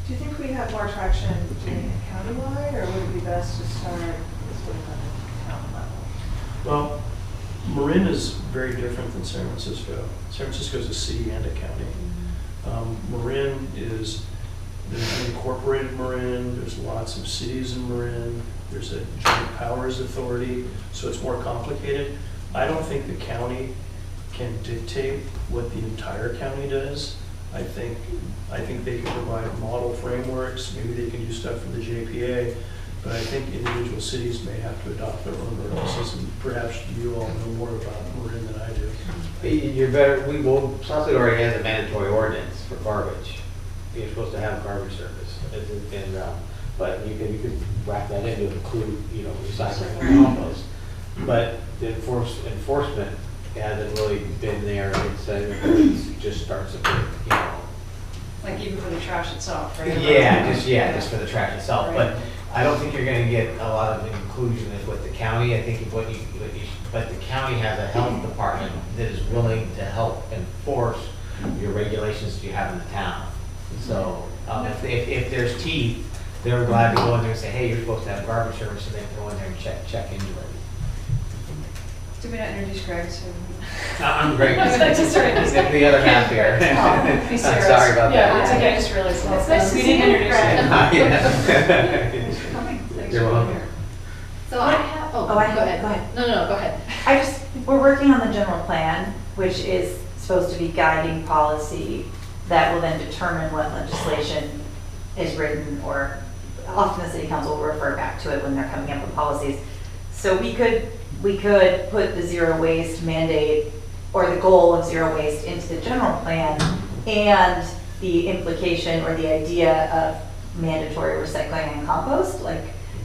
Do you think we have more traction doing it countywide, or would it be best to start sort of at the county level? Well, Marin is very different than San Francisco. San Francisco is a city and a county. Marin is, there's an incorporated Marin, there's lots of cities in Marin, there's a joint powers authority, so it's more complicated. I don't think the county can dictate what the entire county does. I think they can provide model frameworks, maybe they can do stuff for the JPA, but I think individual cities may have to adopt their own ordinances, and perhaps you all know more about Marin than I do. You're better, Sausalito already has a mandatory ordinance for garbage. You're supposed to have garbage service, but you could wrap that in to include, recycling and compost. But the enforcement hasn't really been there. It just starts a bit, Like even for the trash itself, right? just for the trash itself. Right. But I don't think you're going to get a lot of inclusion with the county. I think but the county has a health department that is willing to help enforce your regulations that you have in the town. So if there's teeth, they're glad to go in there and say, hey, you're supposed to have garbage service, and they can go in there and check into it. Did we not introduce Greg? I'm Greg. I was like, sorry. The other half here. Oh, be serious. Sorry about that. Yeah, it's okay. I just realized It's nice to we see didn't you, introduce Greg. him. Yeah. Coming. Thanks You're for welcome. being here. So I have, Go go ahead. ahead. No, go ahead. We're working on the general plan, which is supposed to be guiding policy that will then determine what legislation is written, or often the city council will refer back to it when they're coming up with policies. So we could put the zero waste mandate or the goal of zero waste into the general plan, and the implication or the idea of mandatory recycling and compost? Like,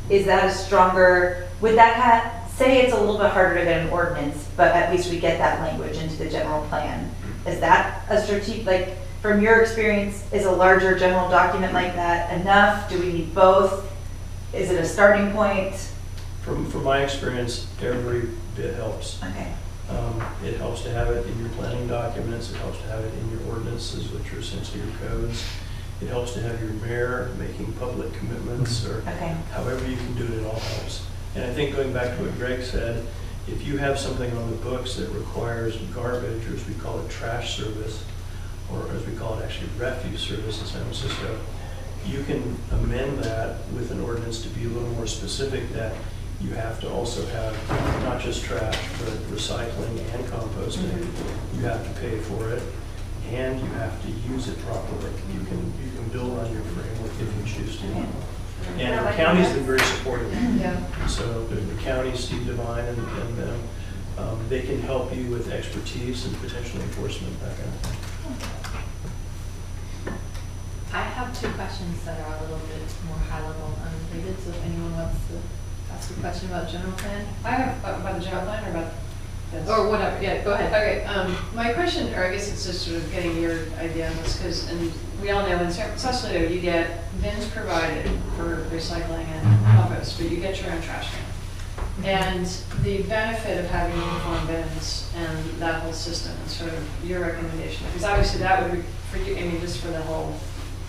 is that a stronger, would that say it's a little bit harder to get an ordinance, but at least we get that language into the general plan? Is that a strategic, like, from your experience, is a larger general document like that enough? Do we need both? Is it a starting point? From my experience, every bit helps. Okay. It helps to have it in your planning documents. It helps to have it in your ordinances, which are essentially your codes. It helps to have your mayor making public commitments, or Okay. however you can do it, it all helps. And I think going back to what Greg said, if you have something on the books that requires garbage, or as we call it, trash service, or as we call it actually, refuse service in San Francisco, you can amend that with an ordinance to be a little more specific that you have to also have not just trash, but recycling and composting. You have to pay for it, and you have to use it properly. You can build on your framework if you choose to. And the county's been very supportive. Yeah. So the county, Steve Devine and them, they can help you with expertise and potential enforcement, that kind of thing. I have two questions that are a little bit more high level unrelated, so if anyone wants to ask a question about general plan. I have about the general plan or about this? Or whatever, yeah, go ahead. Okay, my question, or I guess it's just sort of getting your idea on this, because, and we all know in Sausalito, you get bins provided for recycling and compost, but you get your own trash can. And the benefit of having uniform bins and that whole system and sort of your recommendation, because obviously that would be, for you, I mean, just for the whole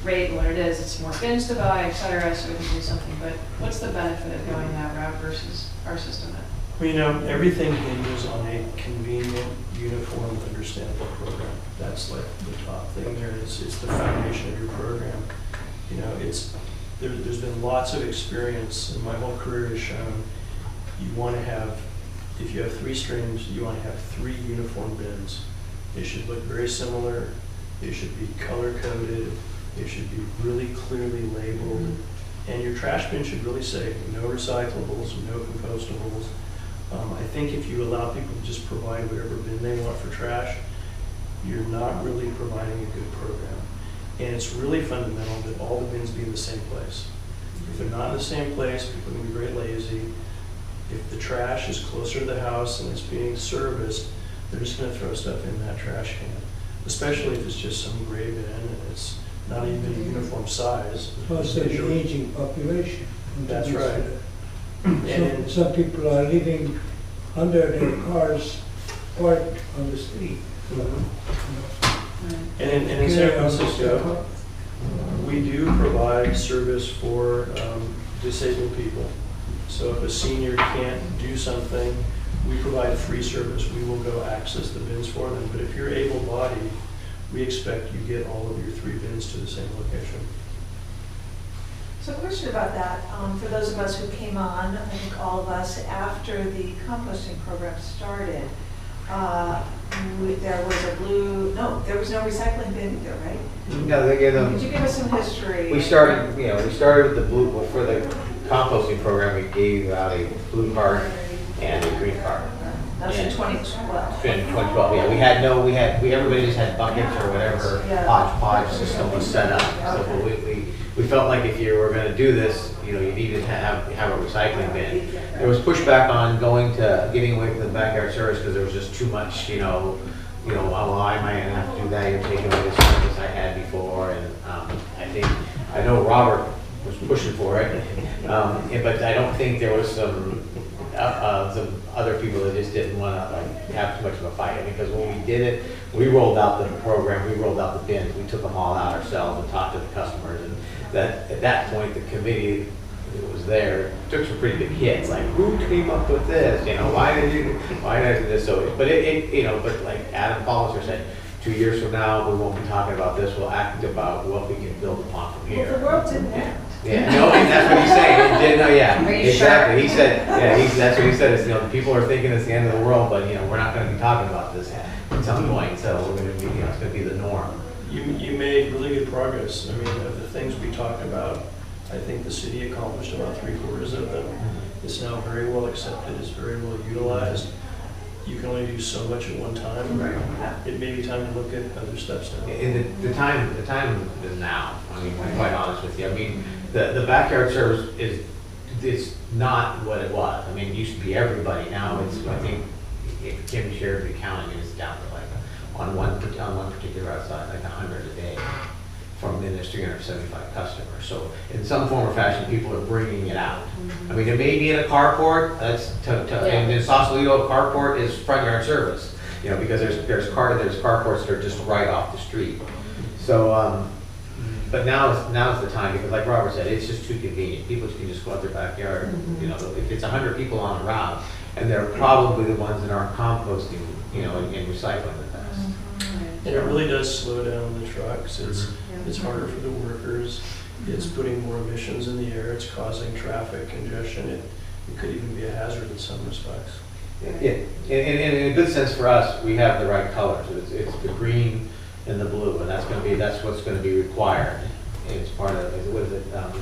rate and what it is, it's more bins to buy, et cetera, so we can do something, but what's the benefit of going that route versus our system? Well, you know, everything hinges on a convenient, uniform, understandable program. That's like the top thing there. It's the foundation of your program. You know, there's been lots of experience, and my whole career has shown you want to have, if you have 3 streams, you want to have 3 uniform bins. They should look very similar. They should be color-coded. They should be really clearly labeled. And your trash bin should really say no recyclables, no compostables. I think if you allow people to just provide whatever bin they want for trash, you're not really providing a good program. And it's really fundamental that all the bins be in the same place. If they're not in the same place, people are going to be very lazy. If the trash is closer to the house and it's being serviced, they're just going to throw stuff in that trash can, especially if it's just some gray bin and it's not even a uniform size. Plus the aging population. That's right. Some people are living under their cars parked on the street. And in San Francisco, we do provide service for disabled people. So if a senior can't do something, we provide free service. We will go access the bins for them. But if you're able-bodied, we expect you get all of your 3 bins to the same location. So a question about that, for those of us who came on, I think all of us, after the composting program started, there was no recycling bin either, right? No, they gave them. Could you give us some history? We started with the blue, well, for the composting program, we gave out a blue card and a green card. That was in 2012. In 2012, yeah, everybody just had buckets or whatever hodgepodge system was set up. So we felt like if you were going to do this, you needed to have a recycling bin. There was pushback on getting away from the backyard service because there was just too much, oh, I might have to do that. You're taking away the service I had before, and I know Robert was pushing for it, but I don't think there was some other people that just didn't want to have too much of a fight. Because when we did it, we rolled out the program, we rolled out the bins, we took them all out ourselves and talked to the customers. And at that point, the committee that was there took some pretty big hits. Like, who came up with this? Why did I do this? So, but but like Adam Pollister said, 2 years from now, we won't be talking about this. We'll act about what we can build upon from here. Well, the world didn't end. Yeah, no, and that's what he's saying. It did, no, yeah, Are you exactly. sure? He said, that's what he said. Is people are thinking it's the end of the world, but we're not going to be talking about this at some point. So we're going to be, it's going to be the norm. You made really good progress. I mean, of the things we talked about, I think the city accomplished about 3/4 of them. It's now very well accepted. It's very well utilized. you can only do so much at one time. Right. It may be time to look at other steps now. And the time is now. I mean, to be quite honest with you. I mean, the backyard service is not what it was. I mean, it used to be everybody. Now it's, I think, if Kim shared the accounting, it's down to like on one particular outside, like 100 a day. From then there's 375 customers. So in some form or fashion, people are bringing it out. I mean, it may be in a carport. And in Sausalito, a carport is front yard service. You know, because there's carports that are just right off the street. So, but now's the time, because like Robert said, it's just too convenient. People can just go out their backyard. You know, if it's 100 people on a route, and they're probably the ones that aren't composting, you know, and recycling the best. And it really does slow down the trucks. It's harder for the workers. It's putting more emissions in the air. It's causing traffic congestion. It could even be a hazard in some respects. Yeah, and in a good sense for us, we have the right colors. It's the green and the blue, and that's what's going to be required. It's part of, what is it, I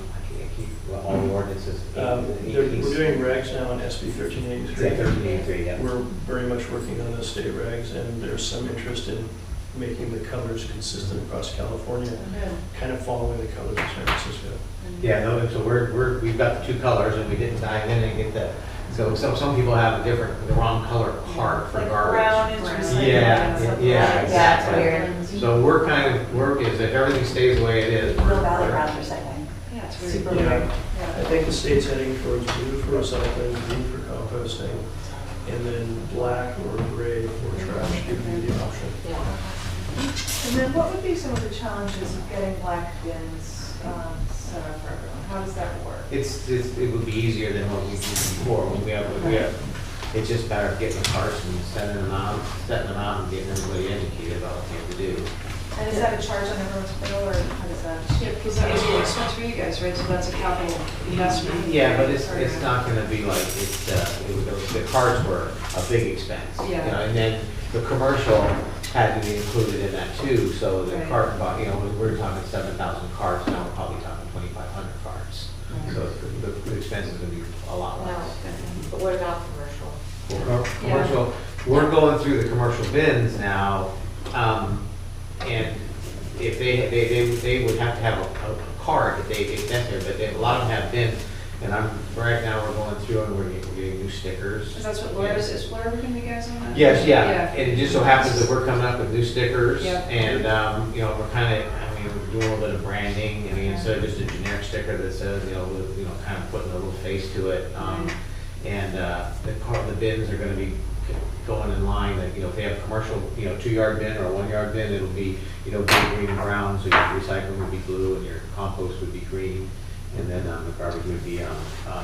keep all the ordinances. We're doing regs now on SB 1383. Yeah, 1383, yeah. We're very much working on those state regs, and there's some interest in making the colors consistent across California, kind of following the colors of San Francisco. Yeah, no, so we've got the two colors, and we didn't dive in and get the. So some people have the wrong color cart for Like garbage. brown is recycling. Yeah, exactly. Yeah, it's weird. So we're kind of is if everything stays the way it is. Mill Valley Brown recycling. Yeah, it's weird. Super Yeah, weird. I think the state's heading towards blue for recycling, green for composting, and then black or gray for trash would be the option. And then what would be some of the challenges of getting black bins set up for everyone? How does that work? It would be easier than what we did before. We have. It's just a matter of getting the carts and setting them out, and getting everybody educated about what they have to do. And is that a charge on everyone's bill, or how does that? Yeah, because that would be an expense for you guys, right? So that's a capital investment. Yeah, but it's not going to be like the carts were a big expense. Yeah. You know, and then the commercial had to be included in that too. So the Right. cart, you know, we're talking 7,000 carts. Now we're probably talking 2,500 carts. So the expense is going to be a lot less. But what about commercial? Well, commercial, we're going through the commercial bins now, and if they would have to have a cart if they get there, but a lot of them have bins. And right now we're going through and we're getting new stickers. Is that what Laura is Laura working with you guys on that? Yes, yeah, and it just so happens that we're coming up with new stickers, Yep. and, you know, we're kind of, we're doing a little bit of branding. I mean, instead of just a generic sticker that says, kind of putting a little face to it. And the bins are gonna be going in line, that, if they have commercial, 2-yard bin or a 1-yard bin, it'll be, blue, green, and brown, so your recycling would be blue and your compost would be green. And then the garbage would be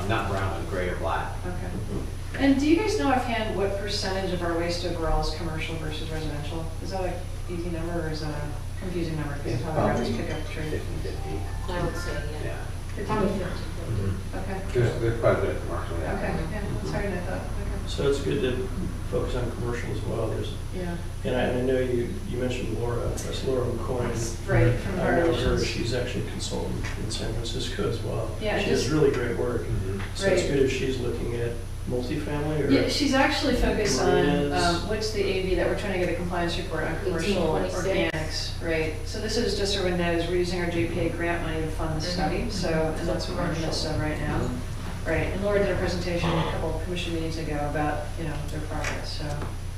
not brown, but gray or black. Okay. And do you guys know offhand what percentage of our waste overall is commercial versus residential? Is that an easy number, or is that a confusing number? Because of how the roads pick up the tree. 50-50. I would say, Yeah. Probably 50. Okay. There's quite a bit of commercial, yeah. Okay, yeah, that's harder than I thought. So it's good to focus on commercial as well. Yeah. And I know you mentioned Laura, that's Laura McCoy. Right, from I know her, Violations. she's actually a consultant in San Francisco as well. Yeah, She does just- really great work. So it's Right. good if she's looking at multifamily or. Yeah, she's actually focused on, Marinas. what's the AV that we're trying to get a compliance report on commercial 1826. organics, right? So this is just so everyone knows, we're using our JPA grant money to fund the study, so, and that's what we're in the midst of right now. Right, and Laura did a presentation a couple of commission meetings ago about, their progress, so.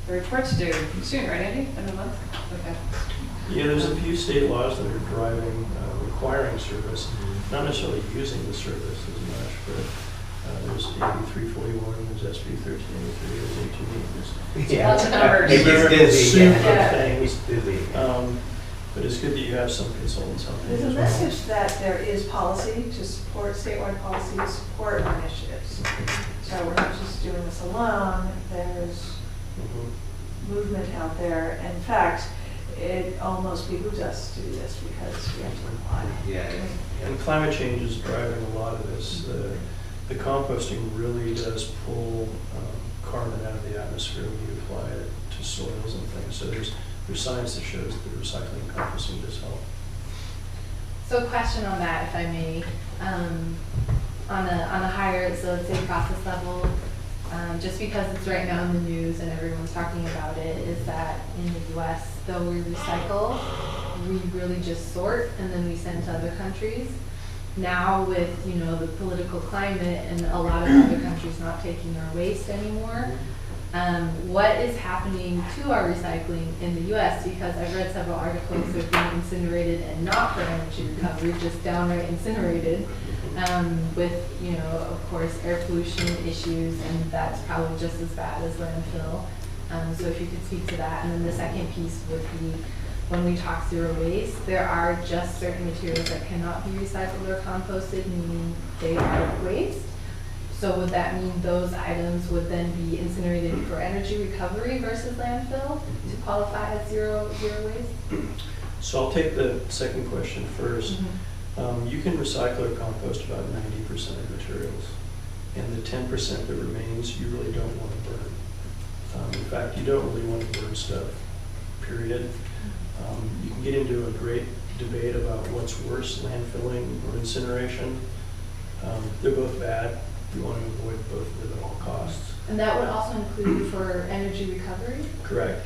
The report's due soon, right, Andy? In a month? Okay. Yeah, there's a few state laws that are driving, requiring service, not necessarily using the service as much, but there's AB 341, there's SB 1383, there's 18. Yeah. Lots of numbers. It gets busy, Soup yeah. of things. Busy. But it's good that you have some consultants out there There's a as well. message that there is policy to support, statewide policy to support our initiatives. So we're not just doing this alone, there's Mhm. movement out there. In fact, it almost behooves us to do this because we have to comply. Yeah. And climate change is driving a lot of this. The composting really does pull carbon out of the atmosphere when you apply it to soils and things. So there's science that shows that recycling and composting does help. So a question on that, if I may, on a higher, so let's say process level, just because it's right now in the news and everyone's talking about it, is that in the US, though we recycle, we really just sort and then we send to other countries. Now with, you know, the political climate and a lot of other countries not taking our waste anymore, what is happening to our recycling in the US? Because I've read several articles that are being incinerated and not for energy recovery, just downright incinerated, with, you know, of course, air pollution issues, and that's probably just as bad as landfill. So if you could speak to that. And then the second piece would be, when we talk zero waste, there are just certain materials that cannot be recycled or composted, meaning they are waste. So would that mean those items would then be incinerated for energy recovery versus landfill to qualify as zero waste? So I'll take the second question first. You can recycle or compost about 90% of materials, and the 10% that remains, you really don't want to burn. In fact, you don't really want to burn stuff, period. You can get into a great debate about what's worse, landfilling or incineration. They're both bad. You want to avoid both of them at all costs. And that would also include for energy recovery? Correct.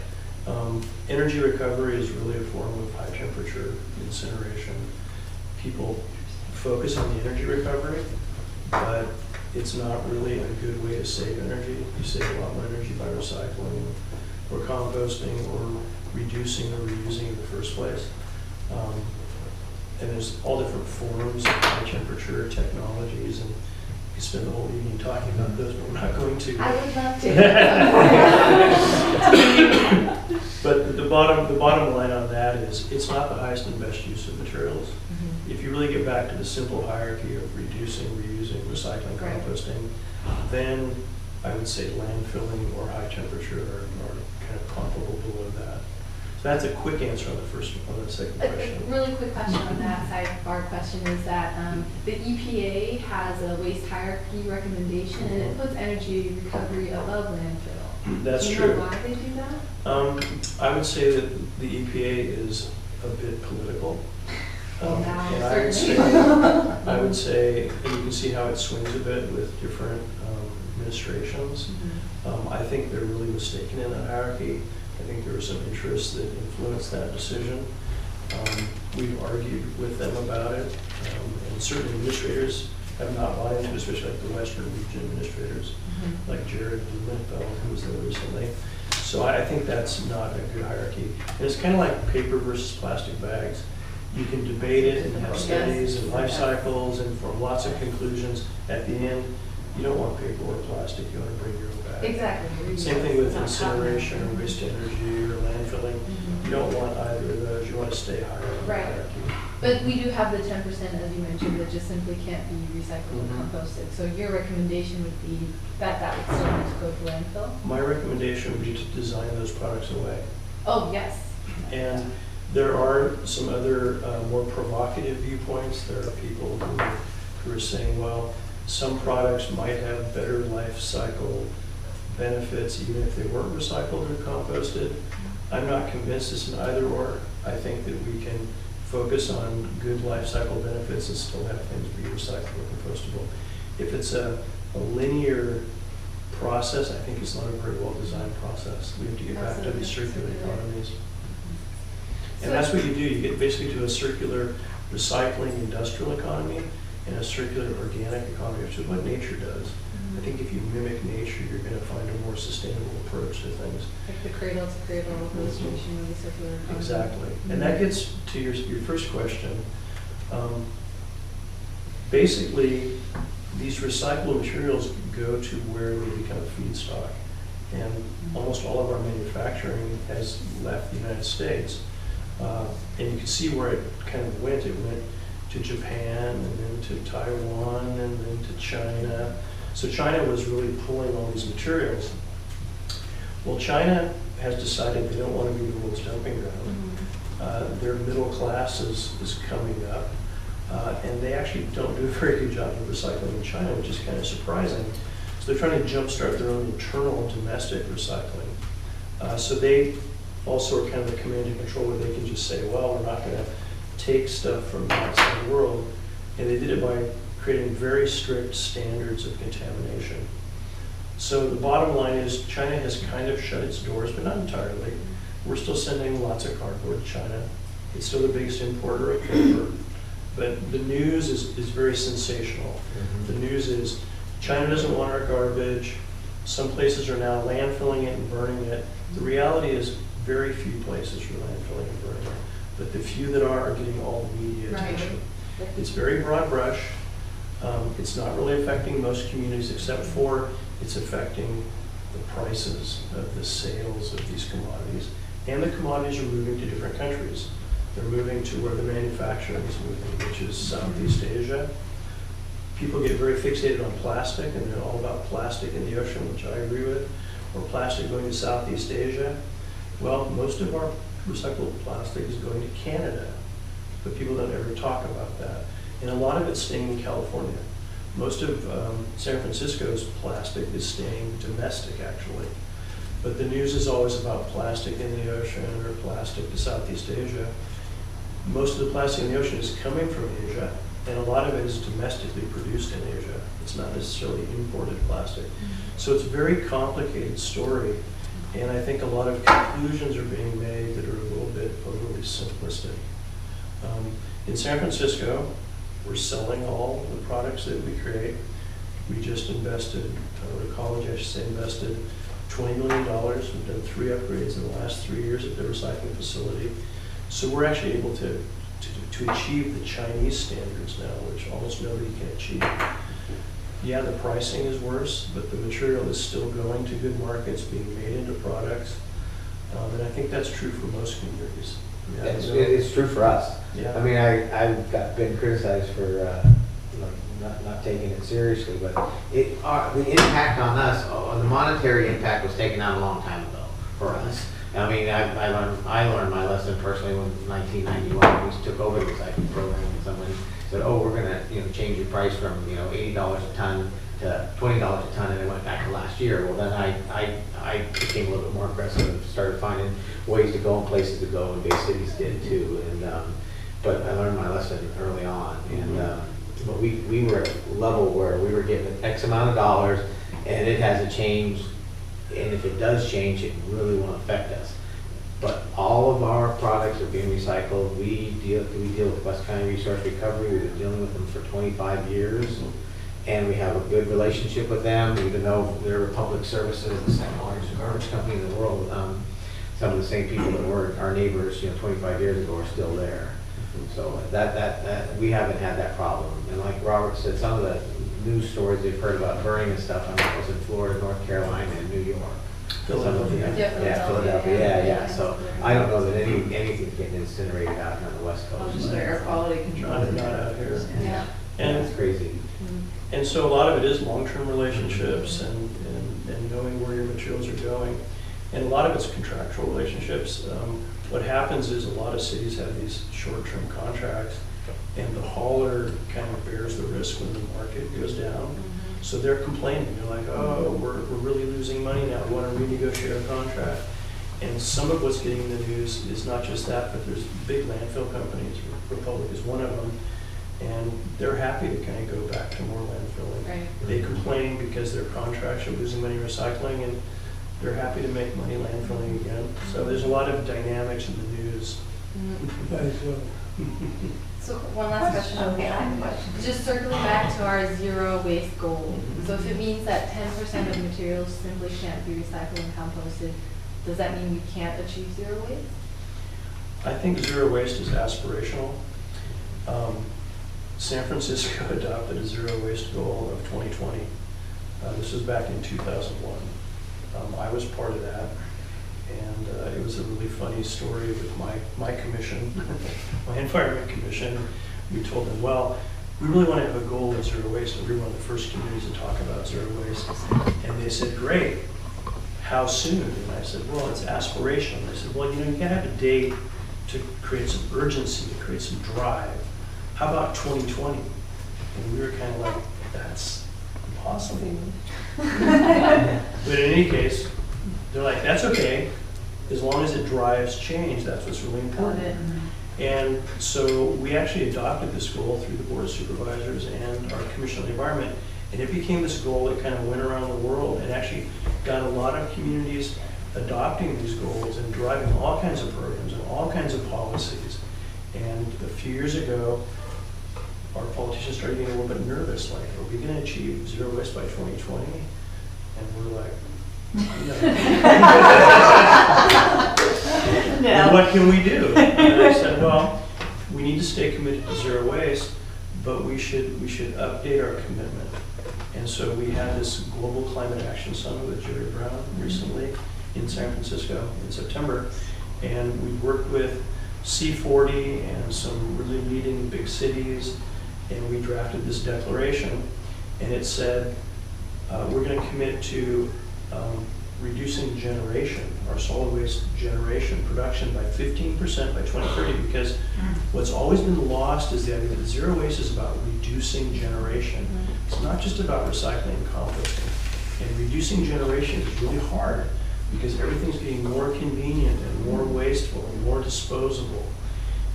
Energy recovery is really a form of high temperature incineration. People focus on the energy recovery, but it's not really a good way to save energy. You save a lot more energy by recycling or composting or reducing or reusing in the first place. And there's all different forms of high temperature technologies, and you can spend the whole evening talking about those, but we're not going to. I would love to. But the bottom line on that is it's not the highest and best use of materials. If you really get back to the simple hierarchy of reducing, reusing, recycling, composting, then I would say landfilling or high temperature are kind of comparable below that. So that's a quick answer on the second question. A really quick question on that sidebar question is that the EPA has a waste hierarchy recommendation, and it puts energy recovery above landfill. That's true. true. Do you know why they do that? I would say that the EPA is a bit political. And I would say, and you can see how it swings a bit with different administrations. I think they're really mistaken in that hierarchy. I think there were some interests that influenced that decision. We've argued with them about it, and certain administrators have not bought into it, especially like the Western region administrators, like Jared Blumenfeld, who was there recently. So I think that's not a good hierarchy. And it's kind of like paper versus plastic bags. You can debate it and have studies and life cycles and form lots of conclusions. At the end, you don't want paper or plastic, you want to bring your own bag. Exactly. Same thing with incineration or waste energy or landfilling. You don't want either of those, you want to stay higher in the hierarchy. But we do have the 10%, as you mentioned, that just simply can't be recycled or composted. So your recommendation would be that that would still need to go to landfill? My recommendation would be to design those products away. Oh, yes. And there are some other more provocative viewpoints. There are people who are saying, well, some products might have better life cycle benefits even if they weren't recycled or composted. I'm not convinced it's an either or. I think that we can focus on good life cycle benefits and still have things be recyclable or compostable. If it's a linear process, I think it's not a very well designed process. We have to get back to these circular economies. And that's what you do. You get basically to a circular recycling industrial economy and a circular organic economy, which is what nature does. I think if you mimic nature, you're going to find a more sustainable approach to things. Like the cradle to cradle illustration of the circular economy. Exactly. And that gets to your first question. Basically, these recyclable materials go to where they become a feedstock. And almost all of our manufacturing has left the United States. And you can see where it kind of went. It went to Japan, and then to Taiwan, and then to China. So China was really pulling all these materials. Well, China has decided they don't want to be the world's dumping ground. Their middle class is coming up, and they actually don't do a very good job of recycling in China, which is kind of surprising. So they're trying to jumpstart their own internal domestic recycling. So they also are kind of a command and control where they can just say, well, we're not going to take stuff from the outside world. And they did it by creating very strict standards of contamination. So the bottom line is China has kind of shut its doors, but not entirely. We're still sending lots of cardboard to China. It's still the biggest importer of paper. But the news is very sensational. The news is China doesn't want our garbage. Some places are now landfilling it and burning it. The reality is very few places are landfilling and burning it. But the few that are getting all the media attention. It's very broad brush. It's not really affecting most communities except for it's affecting the prices of the sales of these commodities. And the commodities are moving to different countries. They're moving to where the manufacturing is moving, which is Southeast Asia. People get very fixated on plastic, and they're all about plastic in the ocean, which I agree with, or plastic going to Southeast Asia. Well, most of our recyclable plastic is going to Canada, but people don't ever talk about that. And a lot of it's staying in California. Most of San Francisco's plastic is staying domestic, actually. But the news is always about plastic in the ocean or plastic to Southeast Asia. Most of the plastic in the ocean is coming from Asia, and a lot of it is domestically produced in Asia. It's not necessarily imported plastic. So it's a very complicated story, and I think a lot of conclusions are being made that are a little bit overly simplistic. In San Francisco, we're selling all the products that we create. We just invested, or college I should say, invested $20 million. We've done 3 upgrades in the last 3 years at the recycling facility. So we're actually able to achieve the Chinese standards now, which almost nobody can achieve. Yeah, the pricing is worse, but the material is still going to good markets, being made into products. And I think that's true for most communities. Yeah, It's true for us. Yeah. I mean, I've been criticized for not taking it seriously, but the impact on us, the monetary impact was taken out a long time ago for us. I mean, I learned my lesson personally when in 1991 we took over the recycling program, and someone said, "Oh, we're going to change your price from $80 a ton to $20 a ton," and it went back to last year. Well, then I became a little bit more aggressive and started finding ways to go and places to go, and big cities did too. And but I learned my lesson early on, and but we were at a level where we were getting X amount of dollars, and it hasn't changed. And if it does change, it really won't affect us. But all of our products are being recycled. We deal with West County Resource Recovery. We've been dealing with them for 25 years. And we have a good relationship with them, even though they're public services, the second largest garbage company in the world. Some of the same people that were our neighbors 25 years ago are still there. So that we haven't had that problem. And like Robert said, some of the news stories they've heard about burning and stuff, I was in Florida, North Carolina, and New York. Philadelphia. Yeah, Philadelphia, yeah. So I don't know that anything's getting incinerated out here on the West Coast. Just their air quality control. Not out here. Yeah. And it's crazy. And so a lot of it is long-term relationships and knowing where your materials are going. And a lot of it's contractual relationships. What happens is a lot of cities have these short-term contracts, and the hauler kind of bears the risk when the market goes down. So they're complaining. They're like, "Oh, we're really losing money now. We want to renegotiate our contract." And some of what's getting in the news is not just that, but there's big landfill companies. Republic is one of them. And they're happy to kind of go back to more landfilling. Right. They complain because their contracts are losing money recycling, and they're happy to make money landfilling again. So there's a lot of dynamics in the news. So one last question. Okay, I have a question. Just circling back to our zero waste goal. So if it means that 10% of materials simply can't be recycled and composted, does that mean we can't achieve zero waste? I think zero waste is aspirational. San Francisco adopted a zero waste goal of 2020. This was back in 2001. I was part of that, and it was a really funny story with my commission, my environment commission. We told them, well, we really want to have a goal of zero waste, and we were one of the first communities to talk about zero waste. And they said, great, how soon? And I said, well, it's aspirational. They said, well, you gotta have a date to create some urgency, to create some drive. How about 2020? And we were kind of like, that's impossible. But in any case, they're like, that's okay, as long as it drives change, that's what's really important. And so we actually adopted this goal through the Board of Supervisors and our Commission on the Environment, And it became this goal that kind of went around the world and actually got a lot of communities adopting these goals and driving all kinds of programs and all kinds of policies. And a few years ago, our politicians started getting a little bit nervous, like, are we going to achieve zero waste by 2020? And we're like, no. What can we do? And I said, well, we need to stay committed to zero waste, but we should update our commitment. And so we had this Global Climate Action Summit with Jerry Brown recently in San Francisco in September, and we worked with C40 and some really leading big cities, and we drafted this declaration, and it said we're going to commit to reducing generation, our solid waste generation production by 15% by 2030, because what's always been lost is the idea that zero waste is about reducing generation. It's not just about recycling and composting. And reducing generation is really hard because everything's getting more convenient and more wasteful and more disposable.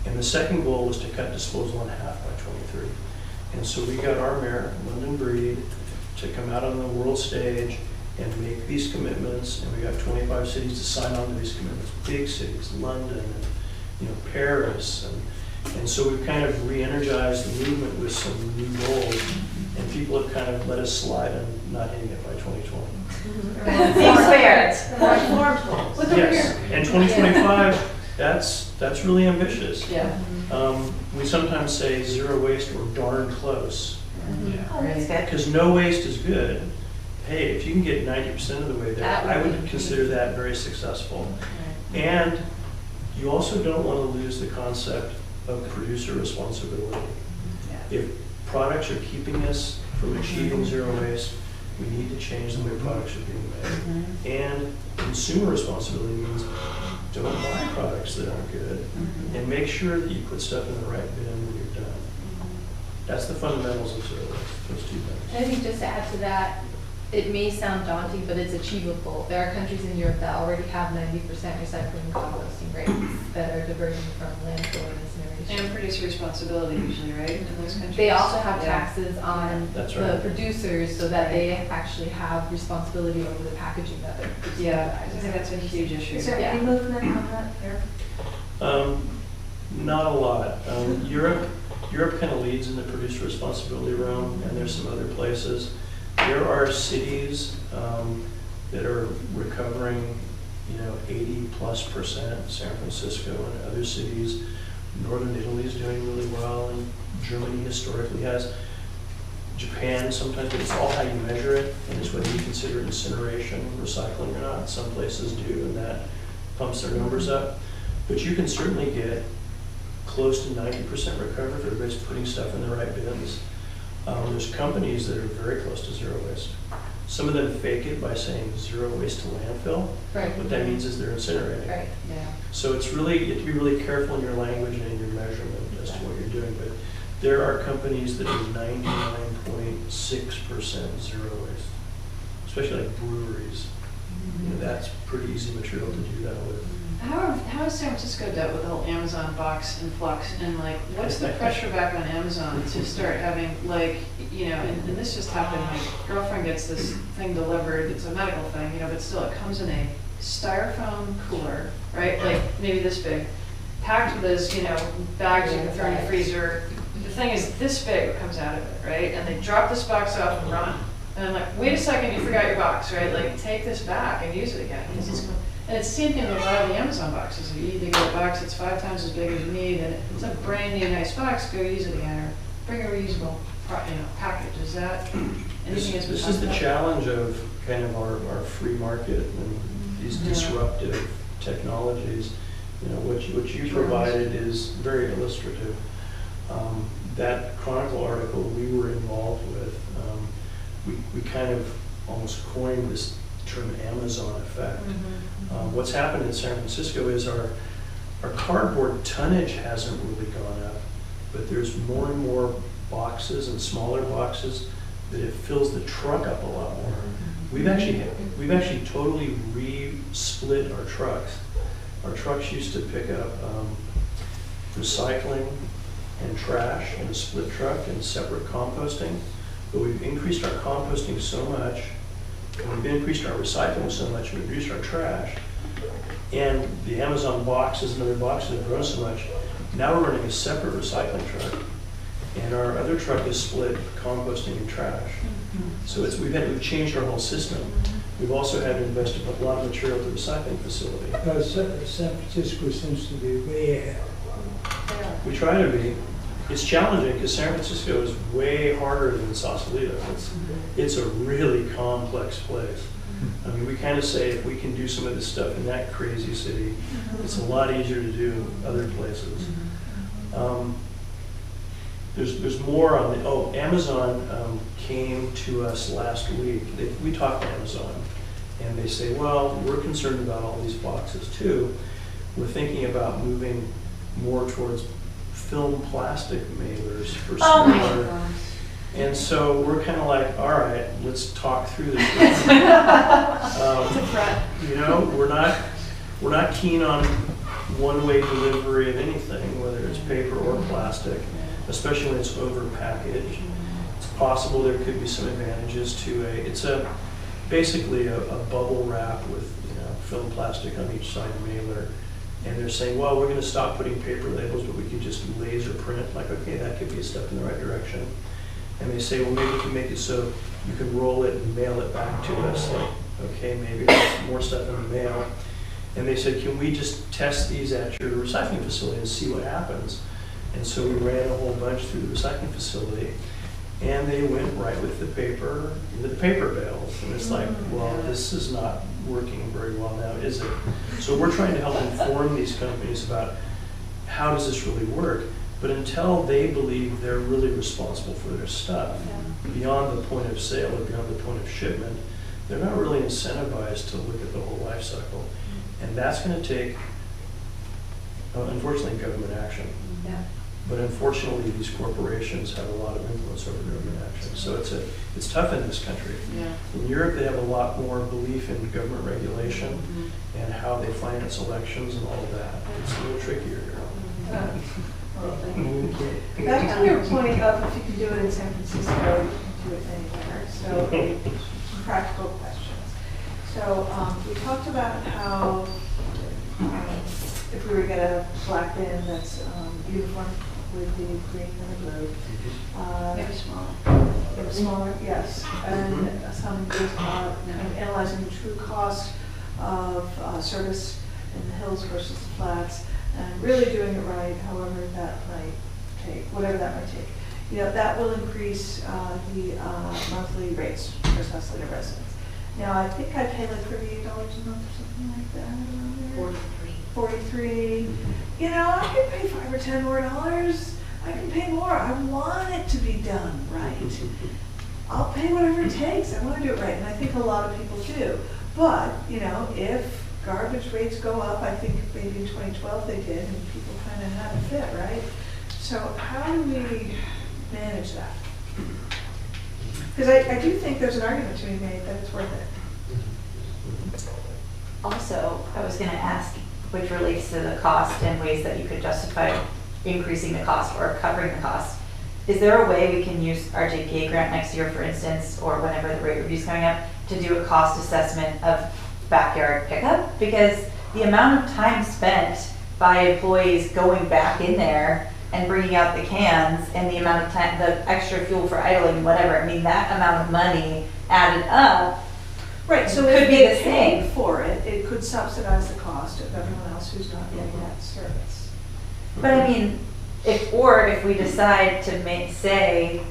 And the second goal was to cut disposal in half by 2030. And so we got our mayor, London Breed, to come out on the world stage and make these commitments, and we got 25 cities to sign on to these commitments, big cities, London, and Paris, and so we've kind of re-energized the movement with some new goals, and people have kind of let us slide on not hitting it by 2020. Yes, and 2025, that's really ambitious. Yeah. We sometimes say zero waste or darn close. Oh, that's good. Because no waste is good. Hey, if you can get 90% of the way there, I would consider that very successful. And you also don't want to lose the concept of producer responsibility. If products are keeping us from achieving zero waste, we need to change the way products are being made. And consumer responsibility means don't buy products that aren't good, and make sure that you put stuff in the right bin when you're done. That's the fundamentals of zero waste, those two things. I think just to add to that, it may sound daunting, but it's achievable. There are countries in Europe that already have 90% recycling and composting rates that are diverting from landfill and incineration. And producer responsibility usually, right, in those countries? They also have taxes on That's the right. producers so that they actually have responsibility over the packaging of it. Yeah, I think that's a huge issue. Is there any movement on that here? Not a lot. Europe kind of leads in the producer responsibility realm, and there's some other places. There are cities that are recovering, 80+%. San Francisco and other cities. Northern Italy is doing really well, and Germany historically has. Japan sometimes, but it's all how you measure it, and it's whether you consider incineration, recycling or not. Some places do, and that pumps their numbers up. But you can certainly get close to 90% recovery if everybody's putting stuff in the right bins. There's companies that are very close to zero waste. Some of them fake it by saying zero waste to landfill. Right. What that means is they're incinerating. Right. Yeah. So it's really, you have to be really careful in your language and in your measurement as to what you're doing. But there are companies that are 99.6% zero waste, especially like breweries. That's pretty easy material to do that with. How is San Francisco dealt with the whole Amazon box influx, and what's the pressure back on Amazon to start having and this just happened, my girlfriend gets this thing delivered, it's a medical thing, but still it comes in a styrofoam cooler, right, maybe this big, packed with this, bags you can throw in the freezer. The thing is this big what comes out of it, right, and they drop this box off and run. And I'm like, wait a second, you forgot your box, right, take this back and use it again. And it's the same thing with a lot of the Amazon boxes. You either get a box that's 5 times as big as you need, and it's a brand new nice box, go use it again, or bring a reusable package. Is that anything that's been This is the talked about? challenge of kind of our free market and these disruptive technologies. What you provided is very illustrative. That Chronicle article we were involved with, we kind of almost coined this term Amazon effect. What's happened in San Francisco is our cardboard tonnage hasn't really gone up, but there's more and more boxes and smaller boxes that it fills the truck up a lot more. We've actually totally re-split our trucks. Our trucks used to pick up recycling and trash in a split truck and separate composting. but we've increased our composting so much, and we've increased our recycling so much, we've reduced our trash, and the Amazon boxes and other boxes have grown so much. Now we're running a separate recycling truck, and our other truck is split composting and trash. So we've changed our whole system. We've also had to invest a lot of material to the recycling facility. San Francisco seems to be way ahead. We try to be. It's challenging because San Francisco is way harder than Sausalito. It's a really complex place. I mean, we kind of say if we can do some of this stuff in that crazy city, it's a lot easier to do in other places. There's more on the, Amazon came to us last week. We talked to Amazon, and they say, well, we're concerned about all these boxes too. We're thinking about moving more towards film plastic mailers for smaller. And so we're kind of like, all right, let's talk through this. You know, we're not keen on one-way delivery of anything, whether it's paper or plastic, especially when it's over-packaged. It's possible there could be some advantages to basically a bubble wrap with film plastic on each side mailer. And they're saying, well, we're going to stop putting paper labels, but we can just laser print. Like, okay, that could be a step in the right direction. And they say, well, maybe we can make it so you can roll it and mail it back to us. Like, okay, maybe there's more stuff in the mail. And they said, can we just test these at your recycling facility and see what happens? And so we ran a whole bunch through the recycling facility, and they went right with the paper, into the paper bales. And it's like, well, this is not working very well now, is it? So we're trying to help inform these companies about how does this really work. But until they believe they're really responsible for their stuff, beyond the point of sale or beyond the point of shipment, they're not really incentivized to look at the whole life cycle. And that's going to take, unfortunately, government action. Yeah. But unfortunately, these corporations have a lot of influence over government action. So it's tough in this country. Yeah. In Europe, they have a lot more belief in government regulation and how they finance elections and all of that. It's a little trickier here. Back to your point of if you can do it in San Francisco, you can do it anywhere. So some practical questions. So we talked about how if we were to get a black bin that's uniform with the green and the blue. Maybe smaller. Maybe smaller, yes. And some is kind of analyzing the true cost of service in the hills versus the flats, and really doing it right, however that might take, whatever that might take. You know, that will increase the monthly rates for Sausalito residents. Now, I think I pay like $38 a month or something like that around there. 43. You know, I can pay $5 or $10 more. I can pay more. I want it to be done right. I'll pay whatever it takes. I want to do it right, and I think a lot of people do. But, you know, if garbage rates go up, I think maybe in 2012 they did, and people kind of had a fit, right? So how do we manage that? Because I do think there's an argument to be made that it's worth it. Also, I was going to ask, which relates to the cost and ways that you could justify increasing the cost or covering the cost. Is there a way we can use our JPA grant next year, for instance, or whenever the rate review is coming up, to do a cost assessment of backyard pickup? Because the amount of time spent by employees going back in there and bringing out the cans and the amount of time, the extra fuel for idling, whatever, I mean, that amount of money added up. Right, so could if be they the pay same. for it, it could subsidize the cost of everyone else who's not getting that service. But I mean, if we decide to say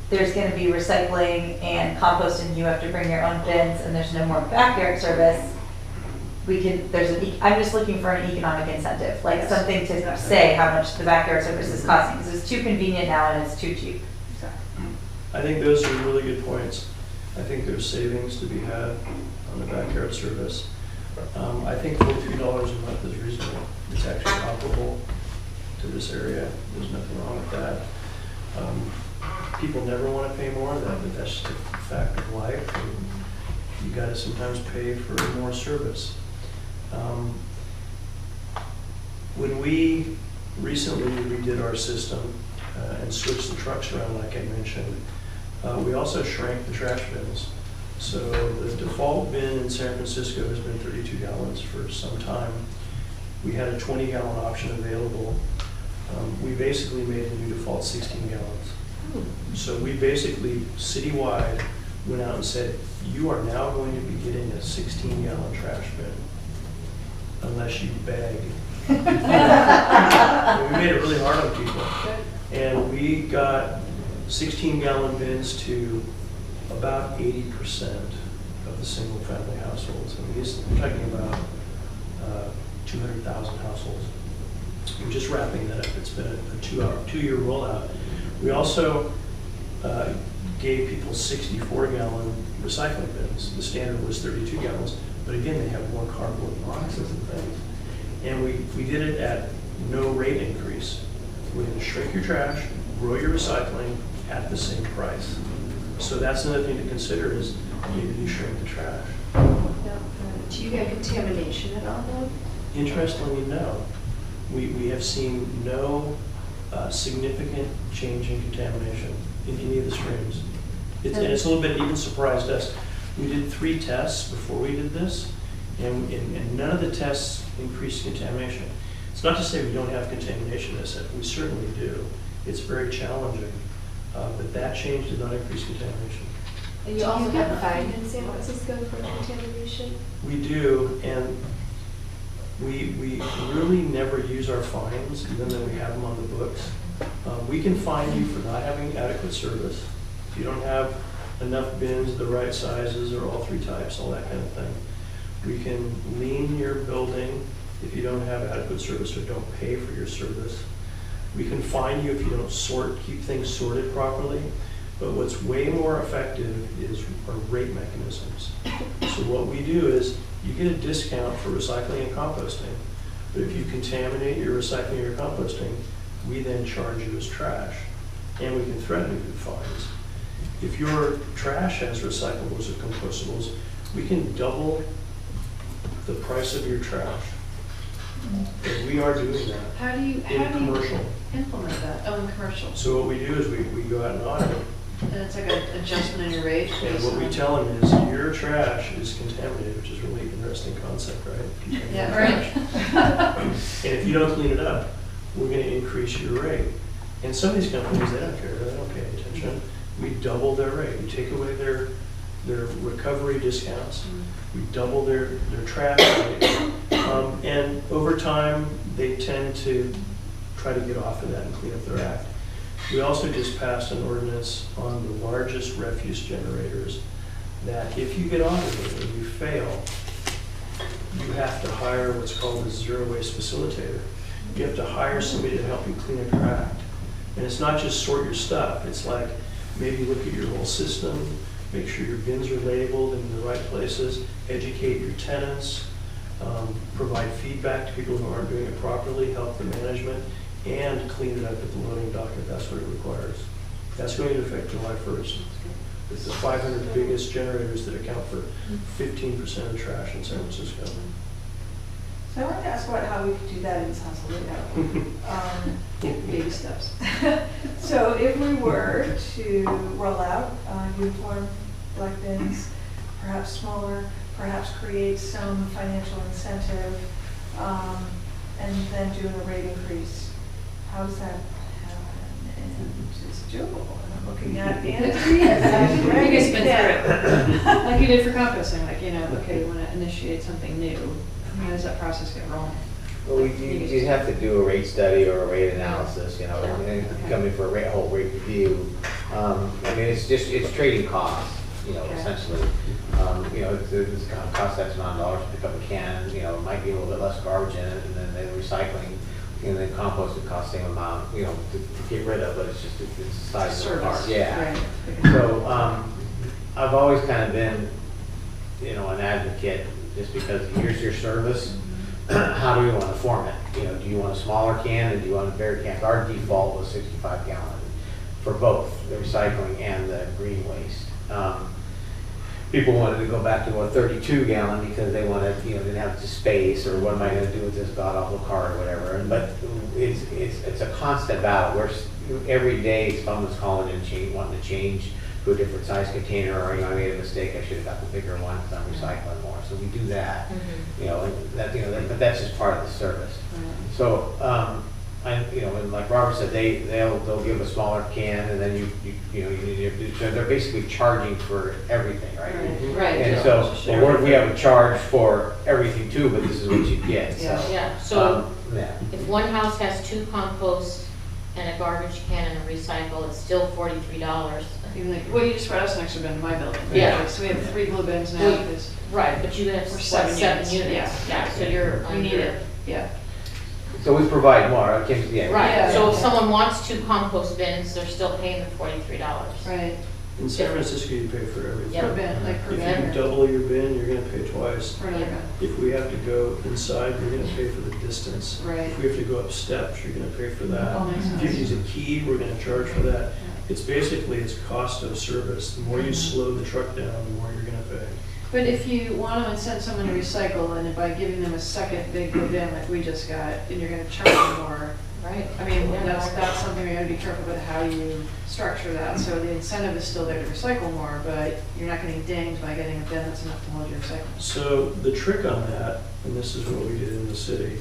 there's going to be recycling and composting, you have to bring your own bins, and there's no more backyard service, I'm just looking for an economic incentive, like something to say how much the backyard service is costing, because it's too convenient now and it's too cheap. Exactly. I think those are really good points. I think there's savings to be had on the backyard service. I think $43 a month is reasonable. It's actually comparable to this area. There's nothing wrong with that. People never want to pay more, but that's just a fact of life. And you got to sometimes pay for more service. When we recently redid our system and switched the trucks around, like I mentioned, We also shrank the trash bins. So the default bin in San Francisco has been 32 gallons for some time. We had a 20-gallon option available. We basically made the new default 16 gallons. So we basically, citywide, went out and said, you are now going to be getting a 16-gallon trash bin, unless you beg. And we made it really hard on people. And we got 16-gallon bins to about 80% of the single-family households. I mean, we're talking about 200,000 households. We're just wrapping that up. It's been a two-year rollout. We also gave people 64-gallon recycling bins. The standard was 32 gallons, but again, they have more cardboard boxes and things. And we did it at no rate increase. We're going to shrink your trash, grow your recycling at the same price. So that's another thing to consider is you shrink the trash. Do you get contamination at all though? Interestingly, no. We have seen no significant change in contamination in any of the streams. And it's a little bit even surprised us. We did 3 tests before we did this, and none of the tests increased contamination. It's not to say we don't have contamination, we certainly do. It's very challenging, but that change did not increase contamination. And you also have fined in San Francisco for contamination? We do, and we really never use our fines, even though we have them on the books. We can fine you for not having adequate service. If you don't have enough bins, the right sizes, or all 3 types, all that kind of thing. We can lien your building if you don't have adequate service or don't pay for your service. We can fine you if you don't keep things sorted properly. But what's way more effective is our rate mechanisms. So what we do is you get a discount for recycling and composting. But if you contaminate your recycling or your composting, we then charge you as trash. And we can threaten you with fines. If your trash has recyclables or compostables, we can double the price of your trash. And we are doing that. How do you commercial. implement that? Oh, in commercial. So what we do is we go out and audit it. And it's like an adjustment in your rate? And what we tell them is your trash is contaminated, which is a really interesting concept, right? Yeah, right. And if you don't clean it up, we're going to increase your rate. And some of these companies, they don't care, they don't pay attention. We double their rate. We take away their recovery discounts. We double their trash rate. And over time, they tend to try to get off of that and clean up their act. We also just passed an ordinance on the largest refuse generators that if you get audited and you fail, you have to hire what's called a zero waste facilitator. You have to hire somebody to help you clean up your act. And it's not just sort your stuff. It's like maybe look at your whole system, make sure your bins are labeled in the right places, educate your tenants, provide feedback to people who aren't doing it properly, help the management, and clean it up at the loading dock if that's what it requires. That's going to affect July 1st. It's the 500 biggest generators that account for 15% of trash in San Francisco. So I wanted to ask about how we could do that in Sausalito. Baby steps. So if we were to roll out uniform black bins, perhaps smaller, perhaps create some financial incentive, and then do a rate increase, how does that happen? And it's doable. I'm looking at Anthony. You guys been through it. Like you did for composting, like, okay, you want to initiate something new. How does that process get rolling? Well, you have to do a rate study or a rate analysis, and coming for a whole rate review. I mean, it's trading costs, essentially. It's going to cost X amount of dollars to pick up a can, it might be a little bit less garbage in it, and then the recycling, and then compost would cost the same amount, to get rid of, but it's just, it's the size of the part. Yeah. Right. So, I've always kind of been, an advocate, just because here's your service. How do we want to form it? Do you want a smaller can, or do you want a bigger can? Our default was 65 gallon for both the recycling and the green waste. People wanted to go back to a 32 gallon because they wanted, didn't have the space, or what am I going to do with this god awful car or whatever. But it's a constant battle. Every day someone's calling and wanting to change to a different size container, or, I made a mistake, I should have got the bigger one, because I'm recycling more. So we do that, and that, but that's just part of the service. So, and like Robert said, they'll give a smaller can, and then so they're basically charging for everything, right? Right. And so, we have a charge for everything too, but this is what you get, so. Yeah, so Yeah. if one house has 2 composts and a garbage can and a recycle, it's still $43. Even like, well, you just brought us an extra bin in my building. Yeah. Like, so we have 3 blue bins now Well, because Right, but you have we're what, 7 7 units. units. Yeah, so you're we under. need it. Yeah. So we provide more, okay, yeah. Right, Yeah. so if someone wants 2 compost bins, they're still paying the $43. Right. In San Francisco, you pay for everything. Yeah. Per bin, like per If bin. you double your bin, you're gonna pay twice. For another bin. If we have to go inside, you're gonna pay for the distance. Right. If we have to go up steps, you're gonna pay for that. All makes If you sense. use a key, we're gonna charge for that. It's basically, it's cost of service. The more you slow the truck down, the more you're gonna pay. But if you want to incent someone to recycle, and by giving them a second big blue bin like we just got, and you're going to charge them more, Right. I mean, Yeah. that's something we got to be careful with how you structure that. So the incentive is still there to recycle more, but you're not getting dinged by getting a bin that's enough to hold your recycling. So the trick on that, and this is what we did in the city,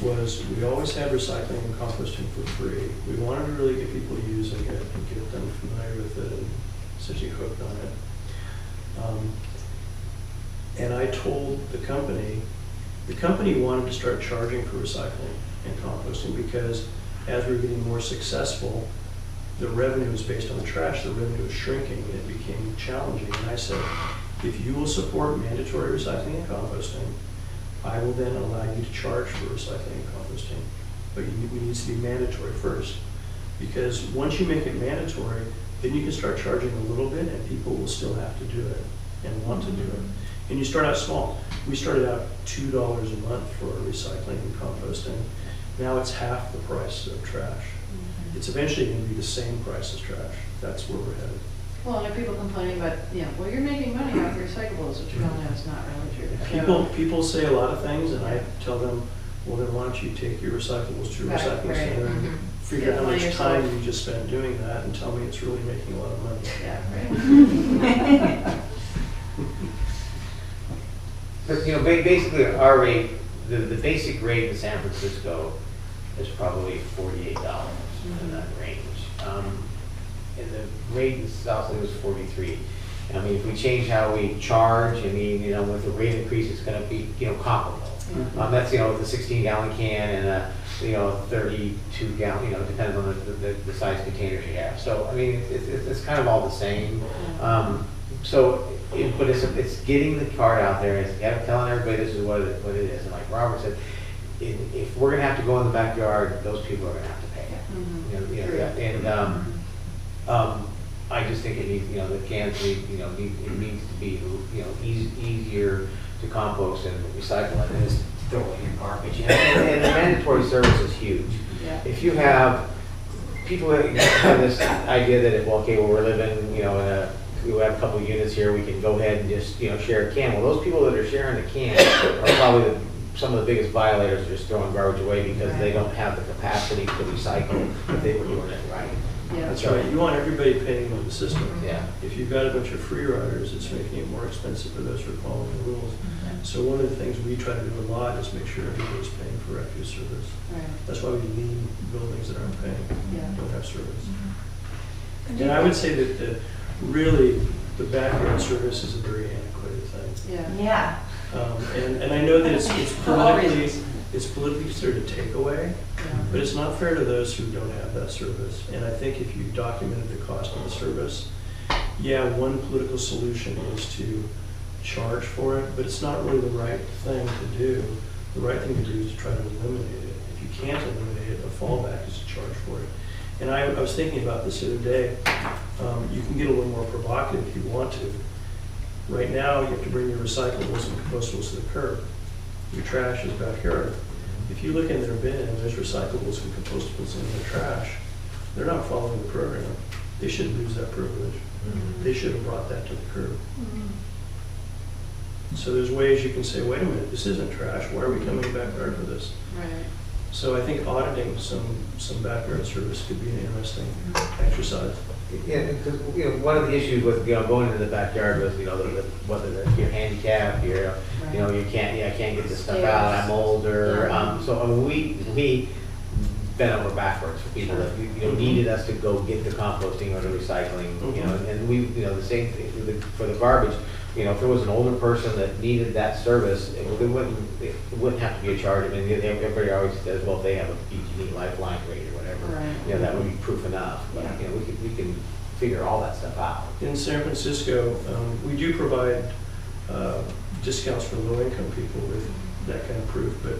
was we always had recycling and composting for free. We wanted to really get people using it and get them familiar with it and essentially hooked on it. And I told the company wanted to start charging for recycling and composting because as we were getting more successful, the revenue was based on the trash, the revenue was shrinking, and it became challenging. And I said, if you will support mandatory recycling and composting, I will then allow you to charge for recycling and composting. But it needs to be mandatory first. Because once you make it mandatory, then you can start charging a little bit and people will still have to do it and want to do it. And you start out small. We started out $2 a month for recycling and composting. Now it's half the price of trash. It's eventually going to be the same price as trash. That's where we're headed. Well, and there are people complaining about, well, you're making money off recyclables, which we all know is not really true. People say a lot of things, and I tell them, well, then why don't you take your recyclables to a Right, recycling right. center and figure Get out how money much yourself. time you just spent doing that and tell me it's really making a lot of money. Yeah, right. But, basically our rate, the basic rate in San Francisco is probably $48 in that range. And the rate in Sausalito is 43. I mean, if we change how we charge, with the rate increase, it's gonna be, comparable. That's, with the 16-gallon can and a, 32-gallon, depends on the size containers you have. So, I mean, it's kind of all the same. But it's getting the card out there, it's telling everybody this is what it is. And like Robert said, if we're gonna have to go in the backyard, those people are gonna have to pay. I just think it needs, the cans need, it needs to be, easier to compost and recycle than it is to throw it in your garbage. And the mandatory service is huge. Yeah. If you have people that have this idea that we're living, we have a couple of units here, we can go ahead and just, share a can. Well, those people that are sharing the can are probably some of the biggest violators, are just throwing garbage away because they don't have the capacity to recycle if they were doing it right. Yeah. That's right. You want everybody paying on the system. Yeah. If you've got a bunch of free riders, it's making it more expensive for those who are following the rules. So one of the things we try to do a lot is make sure everybody's paying for refuse service. Right. That's why we lean buildings that aren't paying, Yeah. don't have service. And I would say that the backyard service is a very antiquated thing. Yeah. And I know that it's For all reasons. politically considered a takeaway, but it's not fair to those who don't have that service. And I think if you documented the cost of the service, one political solution is to charge for it, but it's not really the right thing to do. The right thing to do is to try to eliminate it. If you can't eliminate it, a fallback is to charge for it. And I was thinking about this the other day. You can get a little more provocative if you want to. Right now, you have to bring your recyclables and compostables to the curb. Your trash is backyard. If you look in their bin and there's recyclables and compostables in their trash, they're not following the program. They should lose that privilege. They should have brought that to the curb. So there's ways you can say, wait a minute, this isn't trash. Why are we coming backyard for this? Right. So I think auditing some backyard service could be an interesting exercise. Yeah, because, one of the issues with, going into the backyard was, whether you're handicapped, you can't get this stuff out, I'm older. So, we bent over backwards for people that, needed us to go get the composting or the recycling, and we, the same thing for the garbage. If there was an older person that needed that service, it wouldn't have to be a charge. I mean, everybody always says, well, if they have a PG&E Lifeline rate or whatever, Right. that would be proof enough. But, we can figure all that stuff out. In San Francisco, we do provide discounts for low-income people with that kind of proof, but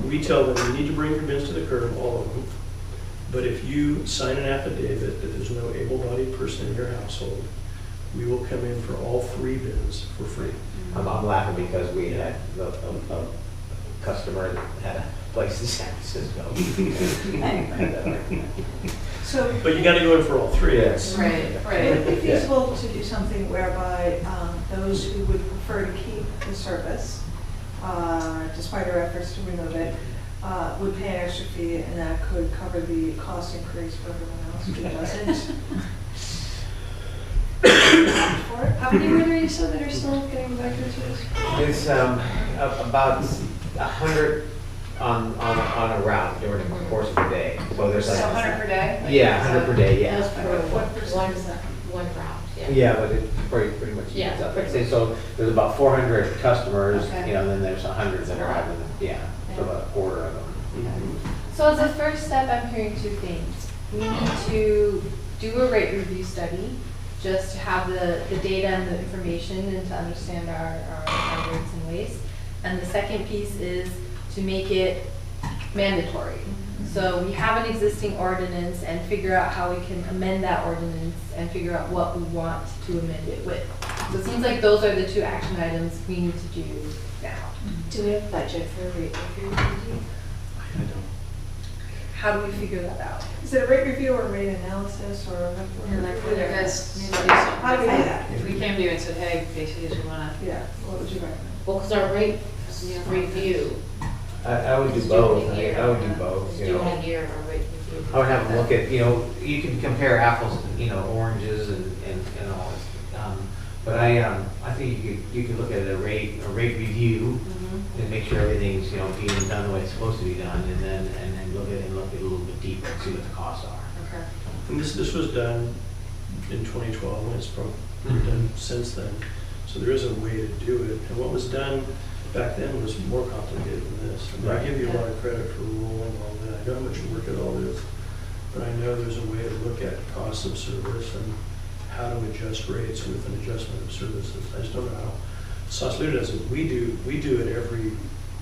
we tell them you need to bring your bins to the curb, all of them. But if you sign an affidavit that there's no able-bodied person in your household, we will come in for all 3 bins for free. I'm laughing because we had a customer that had a place in San Francisco. So But you gotta go in for all 3. Yes. Right, would right. it be feasible to do something whereby those who would prefer to keep the service, despite our efforts to remove it, would pay an extra fee, and that could cover the cost increase for everyone else who doesn't? How many were there you said that are still getting back into this? It's about 100 on a route during the course of the day. So there's So like 100 per day? Yeah, 100 per day. Yeah. That's for What percent is that? one route, yeah. Yeah, but it pretty much Yeah, evens up. pretty Say, so there's about 400 customers, Okay. and then there's 100 that are having, so about a quarter of them. So as a first step, I'm hearing 2 things. We need to do a rate review study, just to have the data and the information and to understand our rates and waste. And the second piece is to make it mandatory. So we have an existing ordinance and figure out how we can amend that ordinance and figure out what we want to amend it with. So it seems like those are the 2 action items we need to do now. Do we have budget for a rate review? I don't. How do we figure that out? Is it a rate review or a rate analysis or? And like, for you guys need to do How do we do something. that? If we came to you and said, hey, basically, we wanna, Yeah, what would you recommend? Well, because our rate review I would do is both. doing a year. I would do both. Is doing a year, our rate review. I would have them look at, you can compare apples to, oranges and all this. But I think you could look at a rate review and make sure everything's, being done the way it's supposed to be done, and then look at it a little bit deeper and see what the costs are. okay. And this was done in 2012, and it's probably been done since then. So there is a way to do it. And what was done back then was more complicated than this. I mean, I give you a lot of credit for rolling all that. I know how much work it all is, but I know there's a way to look at cost of service and how to adjust rates with an adjustment of services. I just don't know how Sausalito does it. We do it every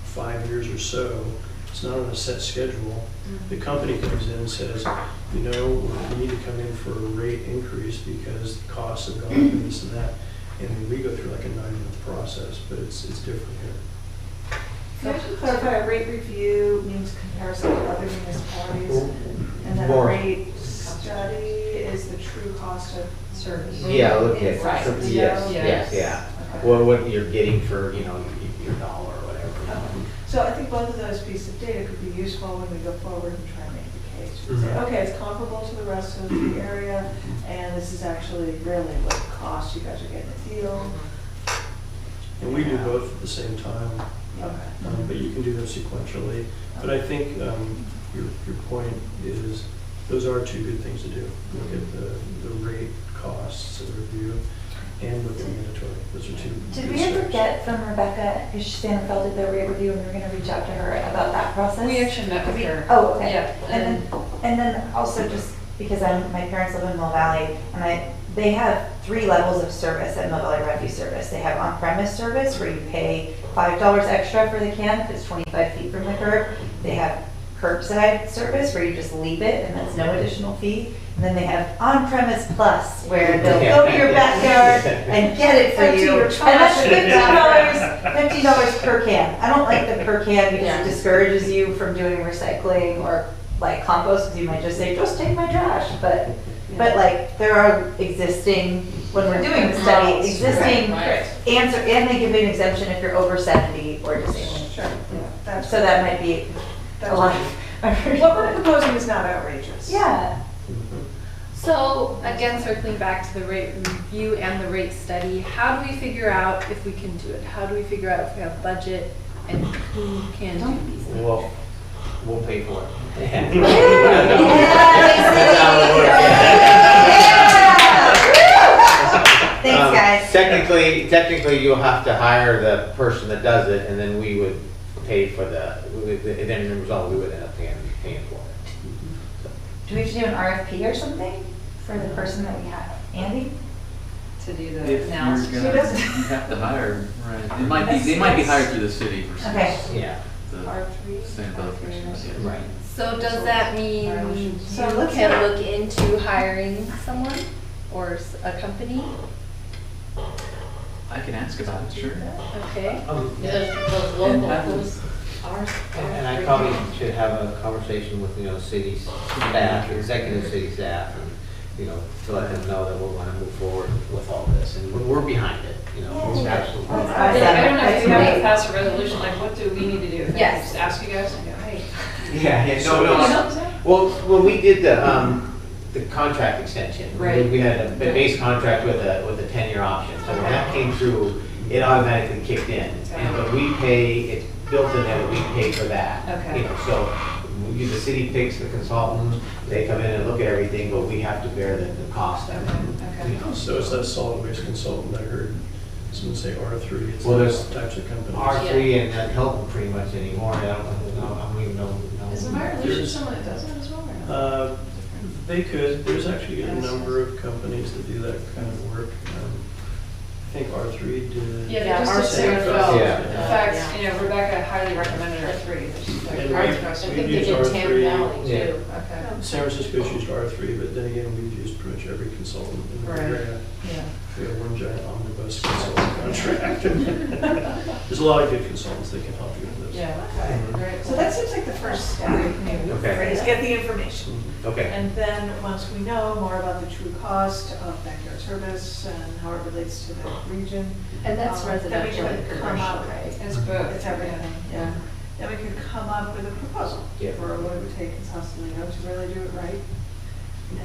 5 years or so. It's not on a set schedule. The company comes in and says, we need to come in for a rate increase because the costs have gone up and this and that. And then we go through like a 9-month process, but it's different here. Can I just clarify, a rate review means comparison to other municipalities, and then a More. rate study is the true cost of service? Yeah, look at, Right. yes, yeah. Okay. What you're getting for, your dollar or whatever. So I think both of those pieces of data could be useful when we go forward and try and make the case. We say, okay, it's comparable to the rest of the area, and this is actually really what it costs. You guys are getting a deal. And we do both at the same time, Okay. but you can do them sequentially. But I think your point is, those are 2 good things to do. Look at the rate costs and review, and look at mandatory. Those are 2. Did good we ever steps. get from Rebecca, because Santa Fell did the rate review and we were going to reach out to her about that process? We actually met with her. Oh, okay. Yeah. And then also just because my parents live in Mill Valley, and they have 3 levels of service at Mill Valley Refuse Service. They have on-premise service where you pay $5 extra for the can if it's 25 feet from the curb. They have curbside service where you just leave it and that's no additional fee. And then they have on-premise plus where they'll go to your backyard and get it for Empty you. your And trash. that's $50 per can. I don't like the per can because Yeah. it discourages you from doing recycling or like compost, because you might just say, just take my trash. But like there are existing, when we're doing the study, existing Right. answer, and they give you an exemption if you're over 70 or disabled. Sure. That's So that might be a lot. What we're proposing is not outrageous. Yeah. So again, circling back to the rate review and the rate study, how do we figure out if we can do it? How do we figure out if we have budget and who can do these things? Well, we'll pay for it. Thanks, guys. Technically, you'll have to hire the person that does it, and then we would pay for then the result, we would end up paying for it. Do we have to do an RFP or something for the person that we have? Andy? To do If the you're analysis. gonna, you have to hire, right, they might be hired through the city for Okay. Yeah, the R3. sustainability commission. right. So does that mean you So let's can not- look into hiring someone or a company? I can ask about it, sure. Okay. Those local, who's ours? And I probably should have a conversation with, city staff, executive city staff, and, to let them know that we want to move forward with all this. And we're behind it, it's absolutely. I don't know if you have to pass a resolution, like what do we need to do? Yes. Just ask you guys and go, hey. Yeah, So, no. you know, Well, when we did the contract extension, Right. we had a base contract with a 10-year option. So when that came through, it automatically kicked in. And when we pay, it's built in that we pay for that. Okay. So the city picks the consultant, they come in and look at everything, but we have to bear the cost of it. Okay. So it's that solid waste consultant, I heard someone say R3, it's Well, those there's types of companies. R3 and not Hilton pretty much anymore. I don't even know. Is Environment someone that does that as well or not? They could, there's actually a number of companies that do that kind of work. I think R3 did. Yeah, our just city to does. Phil. Yeah. In fact, Rebecca highly recommended R3. There's like And R3 we- across the I we think street. they use did Tam R3. Valley Yeah. too. Okay. San Francisco's used R3, but then again, we've used pretty much every consultant in the Right. area. Yeah. We have one giant omnibus consultant contract. There's a lot of good consultants that can help you with this. Yeah. Great. So that seems like the first step, Okay. right, is get the information. Okay. And then, once we know more about the true cost of backyard service and how it relates to the region. And that's then we residential and could come commercial, up- right? It's both. It's everything, yeah. Then we could come up with a proposal Yeah. for what it would take in Sausalito to really do it right.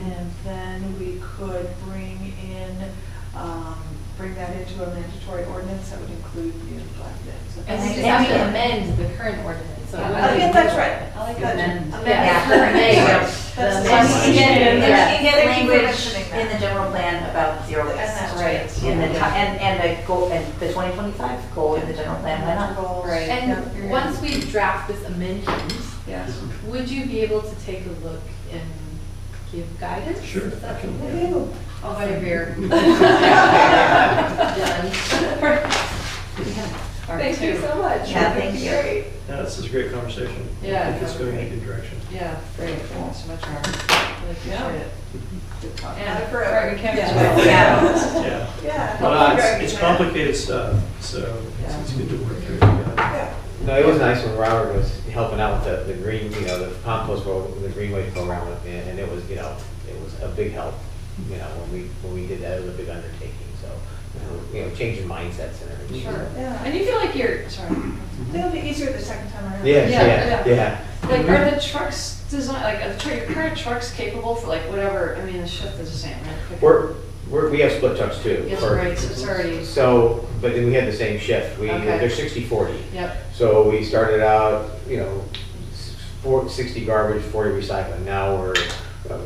And then we could bring that into a mandatory ordinance that would include black bins. And we just have to amend the current ordinance, so. it Oh, wouldn't yeah, be- that's right. I like That's that. right. Yeah. That's Then the we one. can get Thank you for language mentioning that. in the general plan about zero waste. And that's Right. In the, and the goal, and the 2025 goal in the general plan, why not? Goals. Right. Yeah, you're And right. once we draft this amendment, Yes. would you be able to take a look and give guidance? Sure, Is that I can, okay? I'll buy a beer. Done. Thank you so much. Yeah, thank you. Great. Yeah, this is a great conversation. Yeah, I think it's going in a good direction. Yeah, great. Thanks so much, Robert. Really appreciate it. And Forever. Greg and Kim as Yeah. well. Yeah. Yeah. Yeah. Well, Greg, it's yeah. complicated stuff, so it's good to work through it together. Yeah. No, it was nice when Robert was helping out with the green, the compost program, the green waste program with me, and it was, it was a big help, when we did that, it was a big undertaking, so, changing mindsets and everything. Sure. Yeah. And you feel like you're, sorry. It'll be easier the second time around. Yeah. Like, are the trucks designed, like, are your current trucks capable for like whatever, I mean, the shift is the same, right? We have split trucks too. Yes, for- right, so it's already, So, but then we had the same shift, Okay. they're 60/40. yep, So we started out, 60 garbage, 40 recycling. Now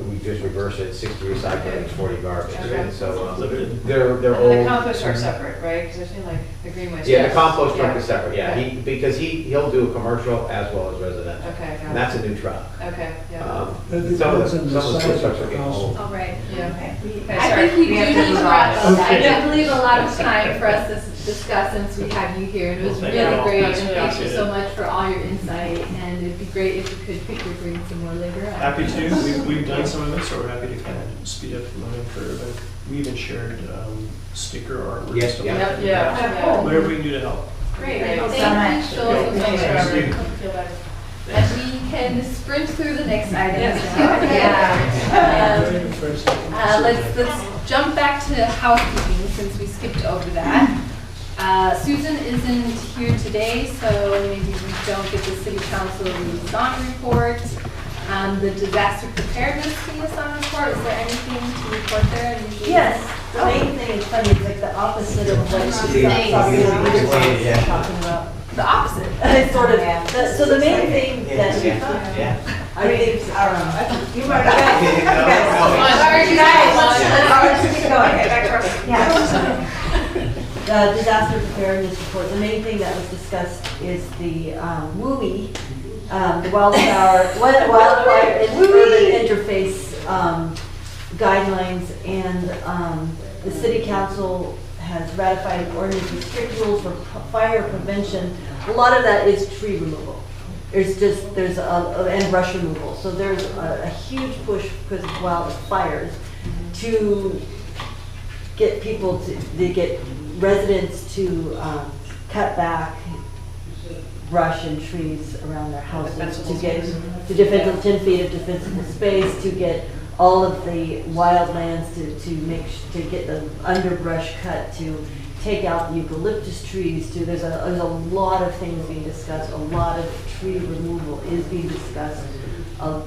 we just reverse it, 60 recycling, 40 garbage. Okay. And so Limited. they're and the old. compost truck's separate, right? Because I feel like the green waste. Yeah, the yes. compost truck Yeah. is separate, yeah. Because he'll do commercial as well as residential. Okay, And got that's a new truck. it. Okay, yeah. That Some of depends on the the split size trucks of are the getting house. old. All right. Yeah. Okay. Okay, I sorry. think we We have do to need to move wrap on. up. I Okay. did leave a lot of time for us to discuss since we had you here. It was Well, thank really you all. great, and That's thank you appreciated. so much for all your insight. And it'd be great if you could pick your brain some more later on. Happy to. We've done some of it, so we're happy to kind of speed up the learning curve. And we even shared sticker artwork. and Yes, stuff yeah. like Yep, that. yeah. Whatever we can do to help. Great. Thank you so Thank much. you, Joel. Thanks, Thanks, Robert. Hope you feel better. And we can sprint through the next item. Yes. Yeah. For a second. Let's jump back to housekeeping since we skipped over that. Susan isn't here today, so maybe we don't get the city council liaison report. The disaster preparedness liaison report, is there anything to report there? Usually- Yes, the main thing is funny, it's like the opposite of what Yeah. talking about. The opposite. It's sort of, so the main thing that, Yeah. I think, You might the disaster preparedness report, the main thing that was discussed is the WUI, the wildfire and urban interface guidelines, and the city council has ratified an ordinance with strict rules for fire prevention. A lot of that is tree removal. And brush removal. So there's a huge push because of wildfires to get people to get residents to cut back brush and trees around their houses, to get to defensive 10 feet of defensible space, to get all of the wildlands to get the underbrush cut, to take out the eucalyptus trees, there's a lot of things being discussed, a lot of tree removal is being discussed.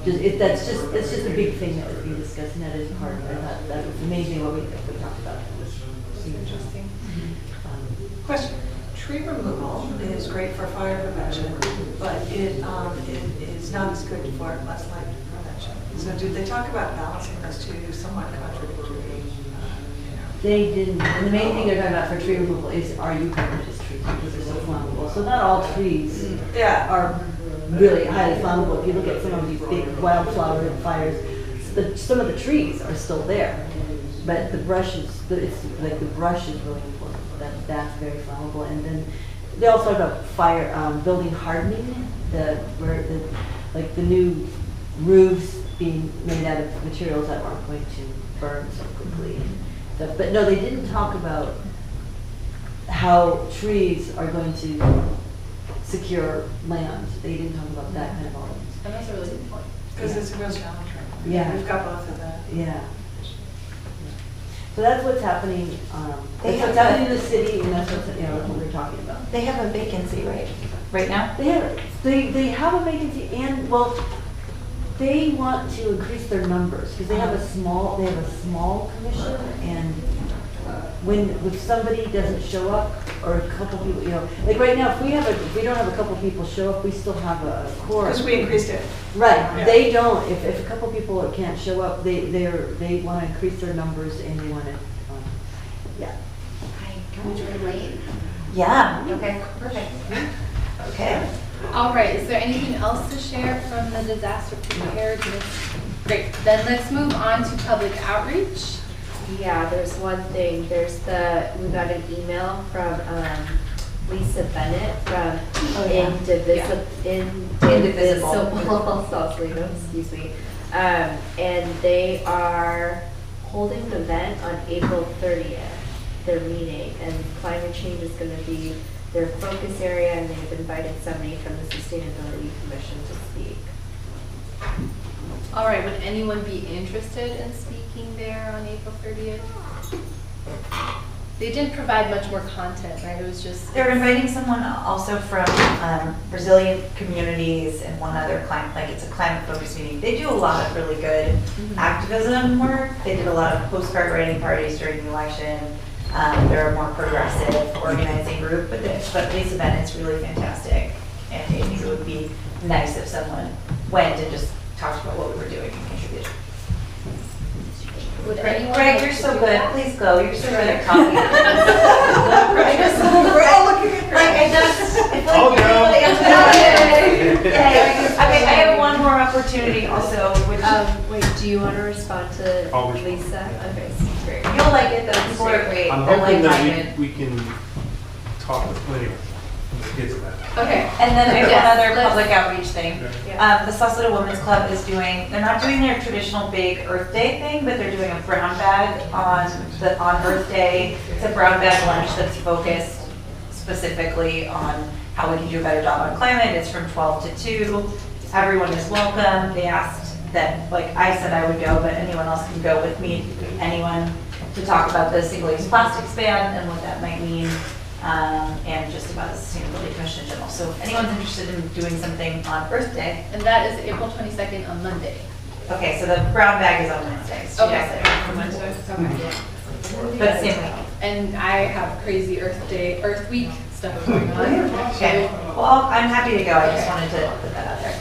It's just a big thing that was being discussed, and that is part of it. That was amazing what we talked about. Interesting. Question. Tree removal is great for fire prevention, but it is not as good for mudslide prevention. So do they talk about balancing those two somewhat contradictory? They didn't, and the main thing they're talking about for tree removal is our eucalyptus trees, because they're so flammable. So not all trees are really highly flammable. If you look at some of these big wildflower fires, some of the trees are still there, but the brush is, the brush is really important. That's very flammable. And then they also talk about fire, building hardening, the new roofs being made out of materials that aren't going to burn so quickly. But no, they didn't talk about how trees are going to secure land. They didn't talk about that kind of elements. And that's a really good point. Because it's a real challenge. Yeah. We've got both of that. Yeah. So that's what's happening. That's what's happening in the city, and that's what we're talking about. They have a vacancy, right now? They have a vacancy, and they want to increase their numbers because they have a small commission, and if somebody doesn't show up, or a couple people, like right now, if we don't have a couple people show up, we still have a quorum. Because we increased it. Right. Yeah. They don't. If a couple people can't show up, they want to increase their numbers, and they want to. Yeah. Hi, can we join late? Yeah. Okay, perfect. Okay. All right, is there anything else to share from the disaster preparedness? Great, then let's move on to public outreach. Yeah, there's one thing. We got an email from Lisa Bennett from Indivisible Sausalito, excuse me. And they are holding an event on April 30th, their meeting, and climate change is going to be their focus area, and they've invited somebody from the Sustainability Commission to speak. All right, would anyone be interested in speaking there on April 30th? They didn't provide much more content, right? It was just... They're inviting someone also from resilient communities and one other it's a climate focused meeting. They do a lot of really good activism work. They did a lot of postcard writing parties during the election. They're a more progressive organizing group, but Lisa Bennett's really fantastic. And I think it would be nice if someone went and just talked about what we were doing and contributed. Would anyone Greg, like you're to so do good. that? Please go. You're so good at talking. We're all looking at Greg. I'll go. Okay, I have one more opportunity also, which Wait, do you want to respond to I'll respond. Lisa? Okay, great. you'll like it though. People are great. I'm They're hoping like-minded. that we can talk, anyway, let's get to that. Okay. And then I have Yes, one other let's- public outreach thing. The Sausalito Women's Club is they're not doing their traditional big Earth Day thing, but they're doing a brown bag on Earth Day. It's a brown bag lunch that's focused specifically on how we can do a better job on climate. It's from 12 to 2. Everyone is welcome. They asked that, I said I would go, but anyone else can go with me, anyone, to talk about the single-use plastics ban and what that might mean. and just about the Sustainability Commission in general. So if anyone's interested in doing something on Earth Day. And that is April 22nd on Monday. Okay, so the brown bag is on Wednesday. So Okay. yes, On Wednesday? Okay. but same week. And I have crazy Earth Week stuff going on. Okay, well, I'm happy to go. I just wanted to put that out there.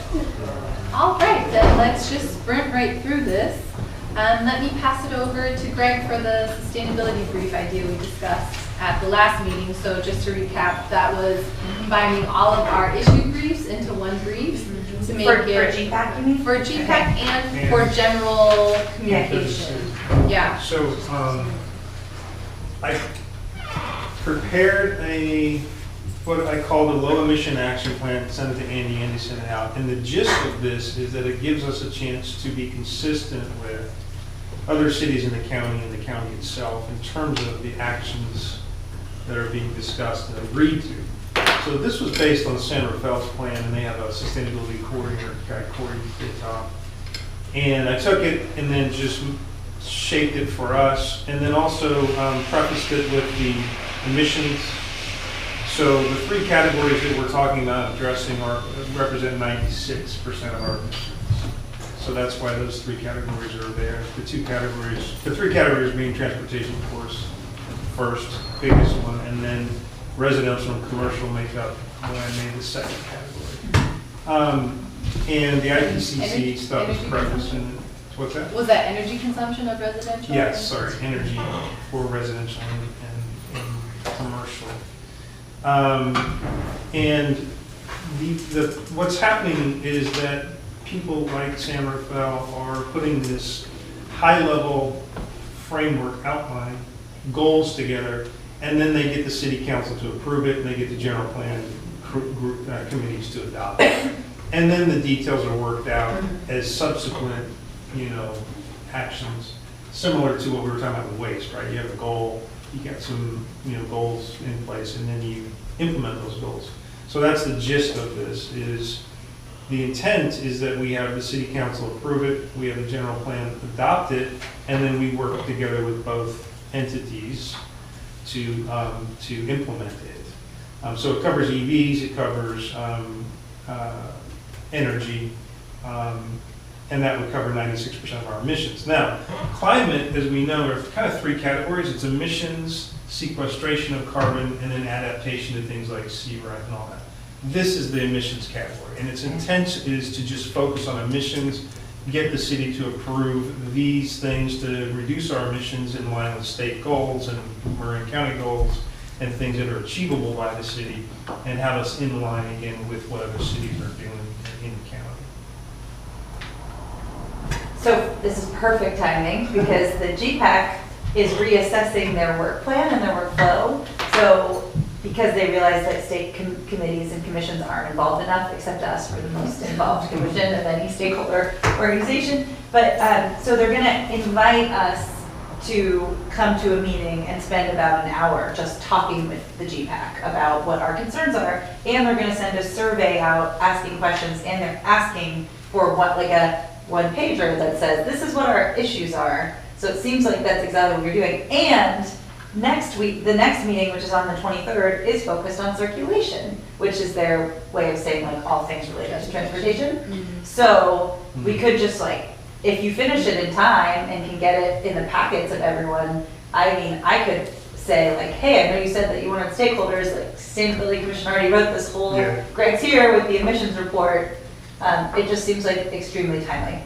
All right, then let's just sprint right through this. Let me pass it over to Greg for the sustainability brief idea we discussed at the last meeting. So just to recap, that was combining all of our issue briefs into one brief to make For it GPAC, you mean? for GPAC and for general communication. Yeah. So, I prepared what I call the low emission action plan, sent it to Andy, Andy sent it out. And the gist of this is that it gives us a chance to be consistent with other cities in the county and the county itself in terms of the actions that are being discussed and agreed to. So this was based on San Rafael's plan, and they have a sustainability coordinator, guy Corey Dittoff. And I took it and then just shaped it for us, and then also prefaced it with the emissions. So the three categories that we're talking about addressing represent 96% of our emissions. So that's why those three categories are there. The three categories being transportation, of course, first, biggest one, and then residential and commercial make up what I made the second category. And the IPCC stuff is prefaced in it. What's that? Was that energy consumption of residential? Yes, sorry, energy for residential and commercial. And what's happening is that people like San Rafael are putting this high-level framework outline, goals together, and then they get the city council to approve it, and they get the general plan committees to adopt it. And then the details are worked out as subsequent, actions, similar to what we were talking about with waste, right? You have a goal, you get some, goals in place, and then you implement those goals. So that's the gist of this, is the intent is that we have the city council approve it, we have the general plan adopt it, and then we work together with both entities to implement it. So it covers EVs, it covers energy, and that would cover 96% of our emissions. Now, climate, as we know, are kind of three categories. It's emissions, sequestration of carbon, and then adaptation to things like sea rise and all that. This is the emissions category, and its intent is to just focus on emissions, get the city to approve these things to reduce our emissions in line with state goals and Marin County goals and things that are achievable by the city, and have us in line again with what other cities are doing in the county. So this is perfect timing because the GPAC is reassessing their work plan and their workflow. So because they realize that state committees and commissions aren't involved enough, except us, we're the most involved commission of any stakeholder organization. But so they're going to invite us to come to a meeting and spend about an hour just talking with the GPAC about what our concerns are. And they're going to send a survey out asking questions, and they're asking for a one-pager that says, this is what our issues are. So it seems like that's exactly what you're doing. And next week, the next meeting, which is on the 23rd, is focused on circulation, which is their way of saying all things related to transportation. So we could just if you finish it in time and can get it in the packets of everyone, I could say hey, I know you said that you wanted stakeholders, Sustainability Commission already wrote this whole, Greg's here with the emissions report. It just seems extremely timely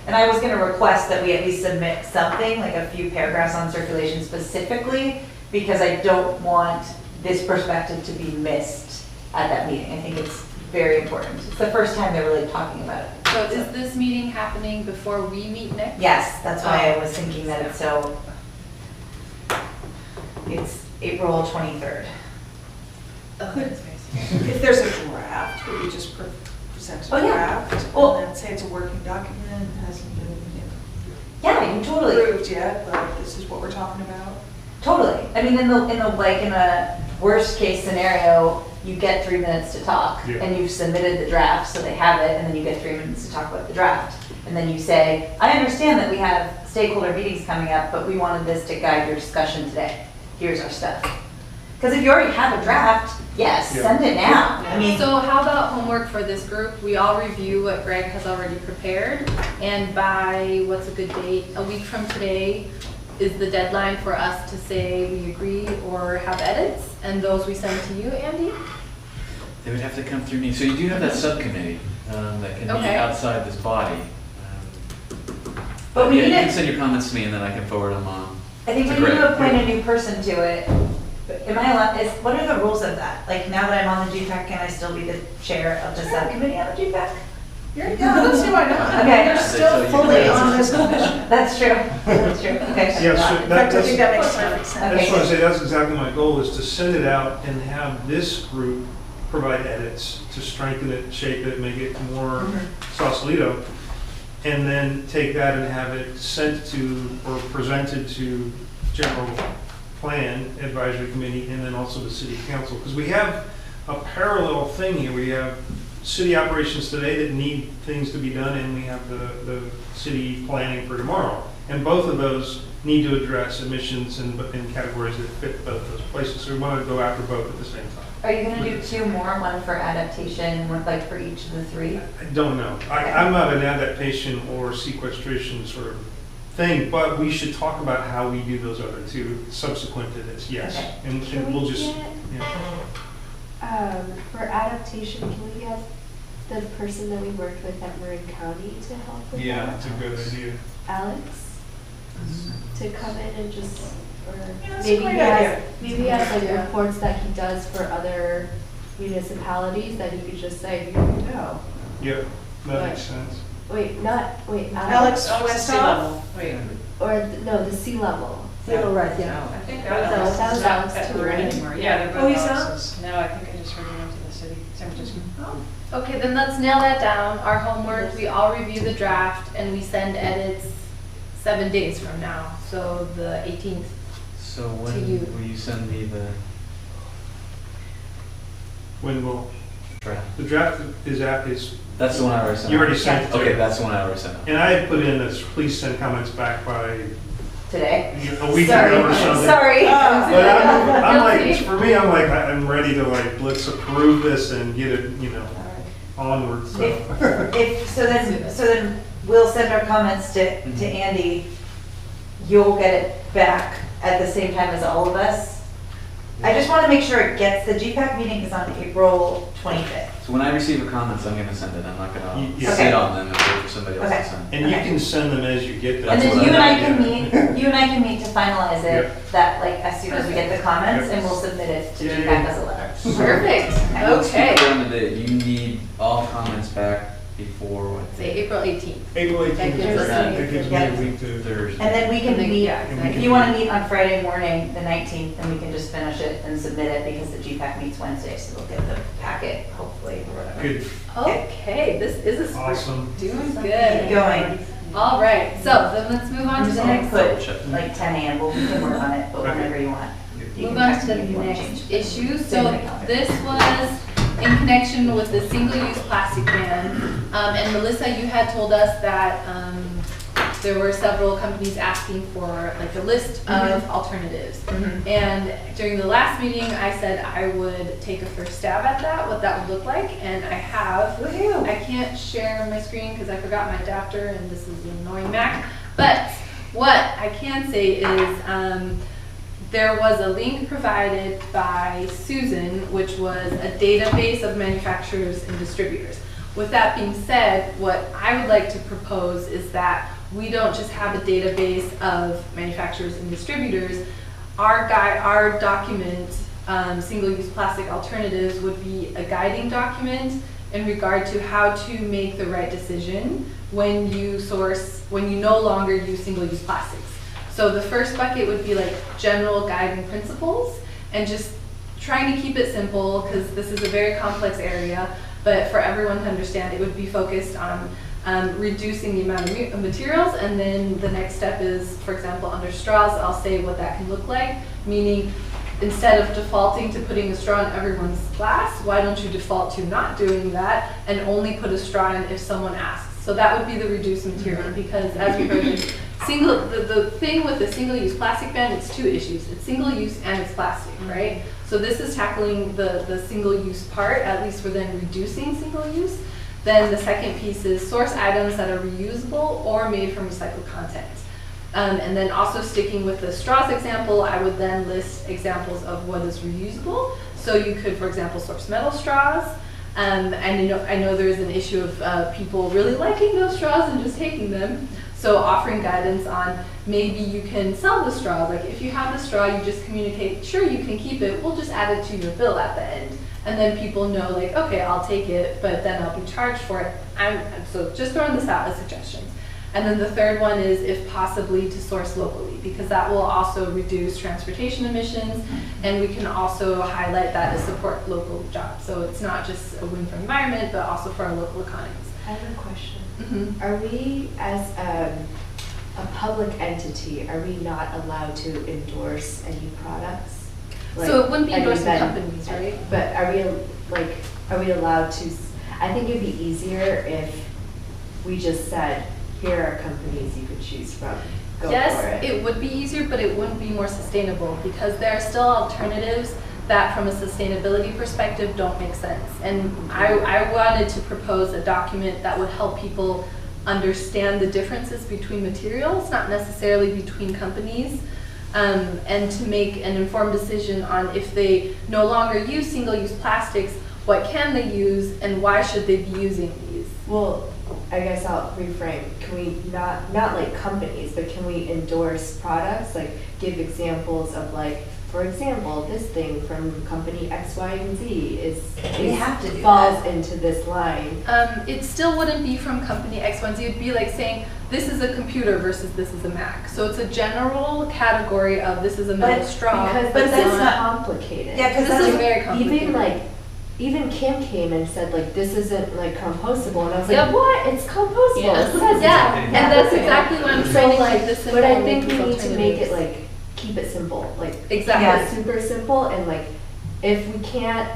and I was going to request that we at least submit something, a few paragraphs on circulation specifically, because I don't want this perspective to be missed at that meeting. I think it's very important. It's the first time they're really talking about it. So is this meeting happening before we meet next? Yes, that's why I was thinking that it's April 23rd. If there's a draft, could we just present a draft and then say it's a working document, hasn't been Yeah, you totally approved yet, but this is what we're talking about? Totally. I mean, in a worst case scenario, you get 3 minutes to talk, and you've submitted the draft, so they have it, and then you get 3 minutes to talk about the draft. And then you say, I understand that we have stakeholder meetings coming up, but we wanted this to guide your discussion today. Here's our stuff. Because if you already have a draft, yes, Yeah. send it now. I mean, So how about homework for this group? We all review what Greg has already prepared, and by, what's a good date? A week from today is the deadline for us to say we agree or have edits, and those we send to you, Andy? They would have to come through me. So you do have that subcommittee that can Okay. be outside this body. But we yeah, need you can it- send your comments to me and then I can forward them on. I think we to need to Greg. appoint a new person to it. But am I allowed, what are the rules of that? Like, now that I'm on the GPAC, can I still be the chair of the subcommittee on the GPAC? Yeah, I don't see why not. Okay. You're still They tell you fully that. on this commission. That's true, that's true, okay. Yeah, so In fact, I think that makes I perfect sense. just Okay. want to say, that's exactly my goal, is to send it out and have this group provide edits to strengthen it, shape it, make it more Sausalito. And then take that and have it sent to, or presented to General Plan Advisory Committee and then also the City Council. Because we have a parallel thing here. We have city operations today that need things to be done, and we have the city planning for tomorrow. And both of those need to address emissions in categories that fit both those places. So we want to go after both at the same time. Are you gonna do two more, one for adaptation, one like for each of the three? I don't know. I'm not an adaptation or sequestration sort of thing, but we should talk about how we do those other two subsequent to this, yes. Okay. And we'll just, yeah. For adaptation, can we get the person that we worked with at Marin County to help with that? Yeah, that's a good idea. Alex? To come in and just, or that's a maybe great he has, idea. maybe he has like Yeah. reports that he does for other municipalities that he could just say, here you go. Yep, that Right. makes sense. Wait, Alex Alex Westhoff? sea level. Wait. Or, no, the sea level. Civil rights, yeah. I think That was Alex Alex is not too, at Marin right? anymore. Yeah, they're Oh, both he's not? Alex's. No, I think I just heard he went to the city, San Francisco. Okay, then let's nail that down. Our homework, we all review the draft and we send edits 7 days from now, so the 18th. So To when you. will you send me the When will, draft? the draft is, That's the one I already sent. you out. already sent it to Okay, me. that's the one I already sent out. And I had put in this, please send comments back by Today? a week Sorry, ago or something. sorry. But I'm like, Guilty. for me, I'm ready to like, let's approve this and get it, onward, so. So then we'll send our comments to Andy. You'll get it back at the same time as all of us. I just want to make sure it gets, the GPAC meeting is on April 25th. So when I receive the comments, I'm gonna send it. I'm not gonna Yeah. sit on them and wait for somebody else Okay. to send. And you can send them as you get them. And That's then what you and I I can do. meet, you and I can meet to finalize it, Yep. that like as soon as we get the comments, Yep. and we'll submit it to Yay. GPAC as a letter. Perfect, Let's keep okay. it down to the, you need all comments back before what? Say April 18th. April 18th, That gives us that gives me a yeah. week to. Thursday. And then we can meet, Yeah, And we if can you want to meet. meet on Friday morning, the 19th, then we can just finish it and submit it because the GPAC meets Wednesday, so we'll get the packet hopefully or whatever. Good, Okay, this is a sprint. awesome. Doing Keep good. going. All right, so then let's move on I'm to just the gonna next. put like 10 a.m., we can work on it, but Okay. whenever you want. You Move can on text to me the if you want to next change. issue. Send So me a calendar. this was in connection with the single-use plastic ban. And Melissa, you had told us that there were several companies asking for like a list of alternatives. And during the last meeting, I said I would take a first stab at that, what that would look like, and I have. Woohoo. I can't share my screen because I forgot my adapter and this is an annoying Mac. But what I can say is there was a link provided by Susan, which was a database of manufacturers and distributors. With that being said, what I would like to propose is that we don't just have a database of manufacturers and distributors. Our document, single-use plastic alternatives, would be a guiding document in regard to how to make the right decision when you no longer use single-use plastics. So the first bucket would be like general guiding principles and just trying to keep it simple because this is a very complex area, but for everyone to understand, it would be focused on reducing the amount of materials, and then the next step is, for example, under straws, I'll say what that can look like, meaning instead of defaulting to putting a straw in everyone's glass, why don't you default to not doing that and only put a straw in if someone asks? So that would be the reduced material, because as we heard, the thing with the single-use plastic ban, it's two issues. It's single-use and it's plastic, right? So this is tackling the single-use part, at least we're then reducing single-use. Then the second piece is source items that are reusable or made from recycled content. And then also sticking with the straws example, I would then list examples of what is reusable. So you could, for example, source metal straws. And I know there's an issue of people really liking those straws and just taking them. So offering guidance on maybe you can sell the straws. Like if you have the straw, you just communicate, sure, you can keep it. We'll just add it to your bill at the end. And then people know like, okay, I'll take it, but then I'll be charged for it. So just throwing this out as suggestions. And then the third one is if possibly to source locally, because that will also reduce transportation emissions, and we can also highlight that to support local jobs. So it's not just a win for environment, but also for our local economies. I have a question. Mm-hmm. Are we, as a public entity, are we not allowed to endorse any products? So it wouldn't be any endorsing event- companies, right? But are we allowed to, I think it'd be easier if we just said, here are companies you could choose from. Go for Yes, it. it would be easier, but it wouldn't be more sustainable because there are still alternatives that from a sustainability perspective don't make sense. And I wanted to propose a document that would help people understand the differences between materials, not necessarily between companies, and to make an informed decision on if they no longer use single-use plastics, what can they use and why should they be using these? Well, I guess I'll reframe. Can we not like companies, but can we endorse products? Like give examples of like, for example, this thing from company X, Y, and Z We have to do falls that. into this line. It still wouldn't be from company X, Y, and Z. It'd be like saying this is a computer versus this is a Mac. So it's a general category of this is a metal straw. Because But this that's is not- complicated. Yeah, because This that's is very complicated. Even Kim came and said like this isn't like compostable, and I was like, Yep. what? It's compostable. Yeah. It says Yeah, it's and that's exactly what I'm So trying to like, keep this but I simple think and we make need these to make it alternatives. like keep it simple, like Exactly. super simple, and like if we can't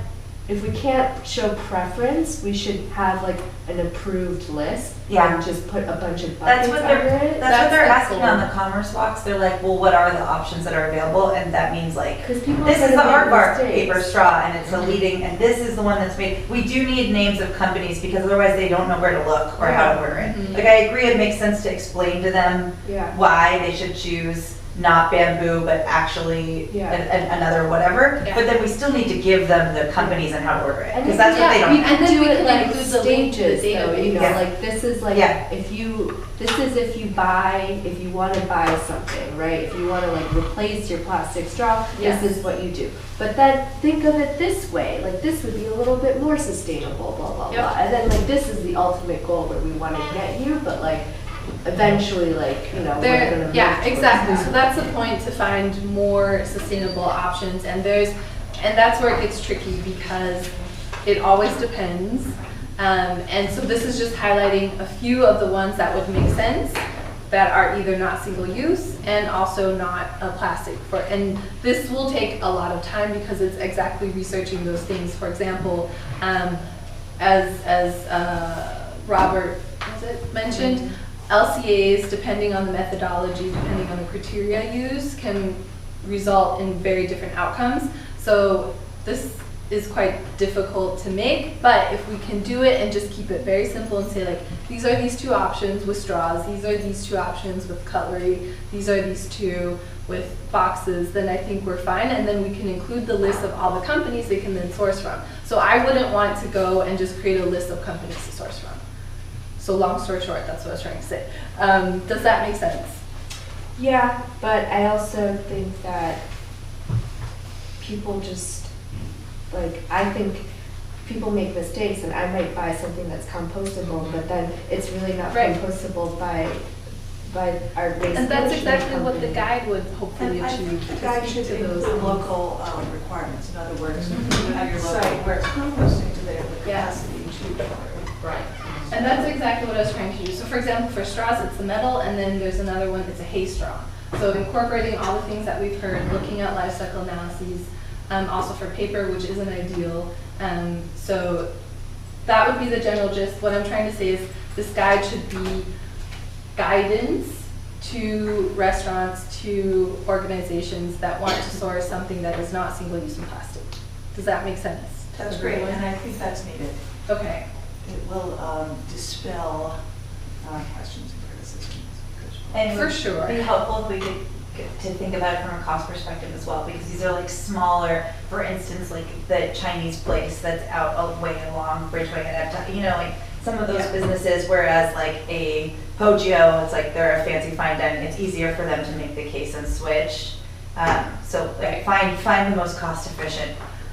show preference, we should have like an approved list. Yeah. And just put a bunch of That's buckets what under they're, it. that's what they're That's asking cool. on the Commerce Box. They're like, well, what are the options that are available? And that means like, 'Cause people this are is the gonna make hardbar mistakes. paper straw and it's a leading, and this is the one that's made. We do need names of companies because otherwise they don't know where to look or how to order it. Mhm. Like I agree it makes sense to explain to them Yeah. why they should choose not bamboo, but actually Yeah. another whatever. Yeah. But then we still need to give them the companies and how to order it, And because that's what they yeah, don't We know. And can then do we it can like include the link to the stages though, you know, database. like this is like, Yeah. if you want to buy something, right? If you want to like replace your plastic straw, Yes. this is what you do. But then think of it this way, like this would be a little bit more sustainable, blah, blah, Yep. blah. And then like this is the ultimate goal where we want to get you, but like eventually like, you know, we're There, gonna yeah, move towards exactly. that. So that's the point, to find more sustainable options. And that's where it gets tricky because it always depends. And so this is just highlighting a few of the ones that would make sense that are either not single use and also not a plastic. And this will take a lot of time because it's exactly researching those things. For example, as Robert mentioned, LCAs, depending on the methodology, depending on the criteria used, can result in very different outcomes. So this is quite difficult to make, but if we can do it and just keep it very simple and say like, these are these two options with straws, these are these two options with cutlery, these are these two with boxes, then I think we're fine. And then we can include the list of all the companies they can then source from. So I wouldn't want to go and just create a list of companies to source from. So long story short, that's what I was trying to say. Does that make sense? Yeah, but I also think that people just, like, I think people make mistakes and I might buy something that's compostable, but then it's really not Right. compostable by our waste And that's management exactly what the company. guide would hopefully And I achieve. think the to guide speak should to those include things. local requirements. In other words, you have your site where it's composting, do they have the Yes. capacity to? Right. And that's exactly what I was trying to do. So for example, for straws, it's the metal, and then there's another one, it's a hay straw. So incorporating all the things that we've heard, looking at life cycle analyses, also for paper, which isn't ideal. So that would be the general gist. What I'm trying to say is this guide should be guidance to restaurants, to organizations that want to source something that is not single-use in plastic. Does that make sense? That's great, and I think that's needed. Okay. It will dispel questions and criticisms. And For would sure. be helpful if we could get to think about it from a cost perspective as well, because these are like smaller, for instance, like the Chinese place that's out a way along Bridgeway and Epta, you know, like some of those businesses, whereas like a Poggio, it's like they're a fancy fine dining, it's easier for them to make the case and switch. So like, find the most cost efficient.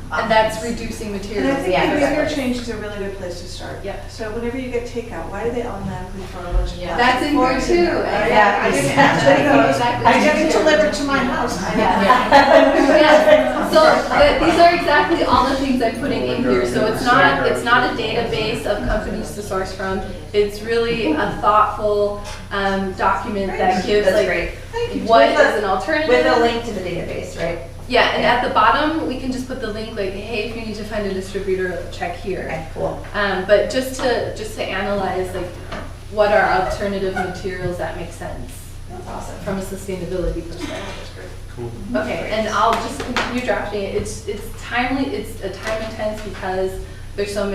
And that's reducing materials. And I think Yeah, behavior exactly. change is a really good place to start. Yeah. So whenever you get takeout, why do they automatically throw a bunch of plastic That's in here foils too. there, right? Yeah, I didn't exactly. have to go, Exactly. I get it delivered to my house. Yeah, so these are exactly all the things I'm putting in here. So it's not a database of companies to source from. It's really a thoughtful document that gives That's like great. what is an alternative. With a link to the database, right? Yeah, and at the bottom we can just put the link like, hey, if you need to find a distributor, check here. Okay, cool. But just to analyze like what are alternative materials that make sense. That's awesome. From a sustainability perspective. Cool. Okay, and I'll just continue drafting it. It's timely, it's a time intense because there's so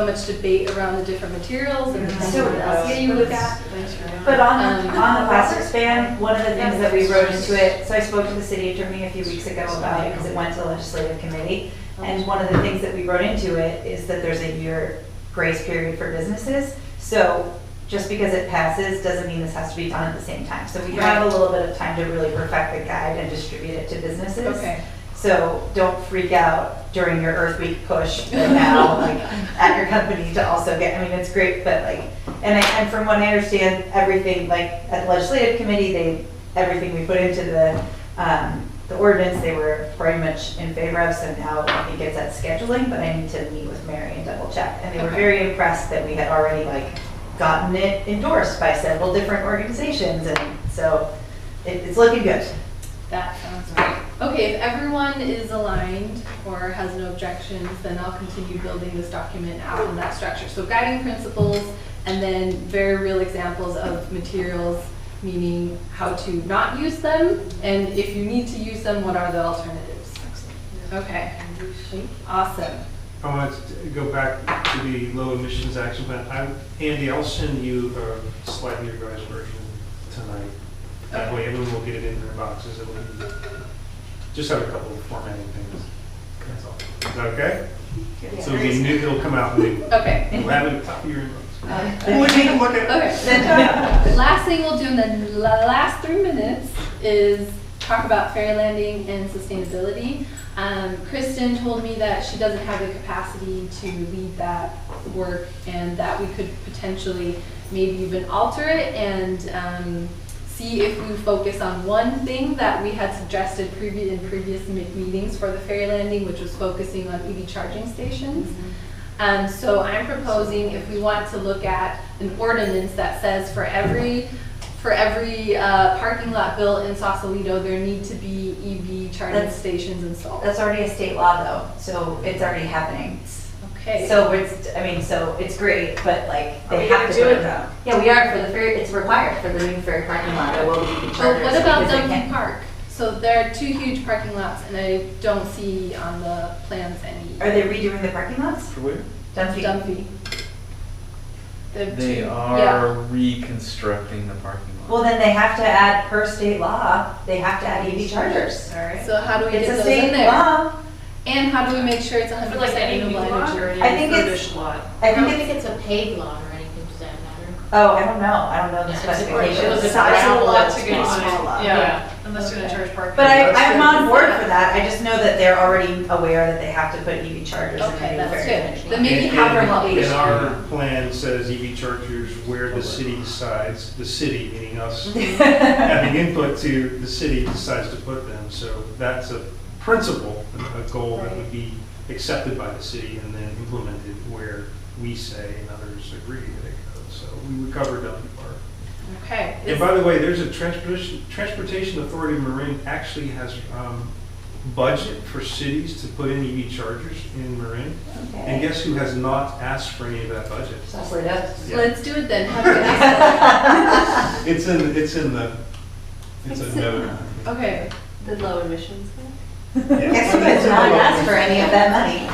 much debate around the different materials and So what else you look at. But on the plastics ban, one of the things that we wrote into it, so I spoke to the city attorney a few weeks ago about it because it went to legislative committee. And one of the things that we wrote into it is that there's a year grace period for businesses. So just because it passes doesn't mean this has to be done at the same time. So we have a little bit of time to really perfect the guide and distribute it to businesses. Okay. So don't freak out during your Earth Week push right now, like at your company to also get, I mean, it's great, but like, and from what I understand, everything, like at the legislative committee, everything we put into the ordinance, they were very much in favor of, so now I think it's at scheduling, but I need to meet with Mary and double check. And they were very impressed that we had already like gotten it endorsed by several different organizations, and so it's looking good. That sounds great. Okay, if everyone is aligned or has no objections, then I'll continue building this document out in that structure. So guiding principles and then very real examples of materials, meaning how to not use them, and if you need to use them, what are the alternatives? Okay, awesome. I want to go back to the low emissions action plan. Andy, I'll send you a slightly revised version tonight. That way everyone will get it in their boxes. It'll just have a couple of formatting things. That's all. Is that okay? Yeah. So it'll come out new. Okay. You'll have it at the top of your inbox. Okay. Look at Okay. Last thing we'll do in the last 3 minutes is talk about Ferry-Landing and sustainability. Kristen told me that she doesn't have the capacity to lead that work and that we could potentially maybe even alter it and see if we focus on one thing that we had suggested in previous meetings for the Ferry-Landing, which was focusing on EV charging stations. So I'm proposing if we want to look at an ordinance that says for every parking lot built in Sausalito, there need to be EV charging stations installed. That's already a state law though, so it's already happening. Okay. So it's great, but like they we have gonna to do put it though? Yeah, we are for the ferry. It's required for the new ferry parking lot. There will be But chargers. what about because they Dunphy can't- Park? So there are 2 huge parking lots, and I don't see on the plans any. Are they redoing the parking lots? For where? Dunphy. They are reconstructing the parking lot. Well, then they have to add, per state law, they have to add EV chargers. All right. So how do we It's get a those state in there? law. And how do we make sure it's 100% like any new renewable lot energy? or any I think it's- refurbished lot? I don't think think it's, it's a paid lot or anything, does that matter? oh, I don't know the Yeah, it's specifications. It was a Size of the gravel lot lot to to go go small lot. Yeah, unless you're gonna charge parking. But That's I'm good. on board for that. I just know that they're already aware that they have to put EV chargers in Okay, the new that's ferry. good. Then maybe And- cover and- location. And our plan says EV chargers where the city decides, the city, meaning us, having input to the city decides to put them. So that's a principle, a goal that would be accepted by the city and then implemented where we say and others agree that it goes. So we would cover Dunphy Park. Okay. And by the way, there's a Transportation Authority of Marin actually has budget for cities to put in EV chargers in Marin. And guess who has not asked for any of that budget? Sausalito. Yeah. Let's do it then. Have a good night. It's in the It's another. Okay. The low emissions one? Guess who does not ask for any of that money?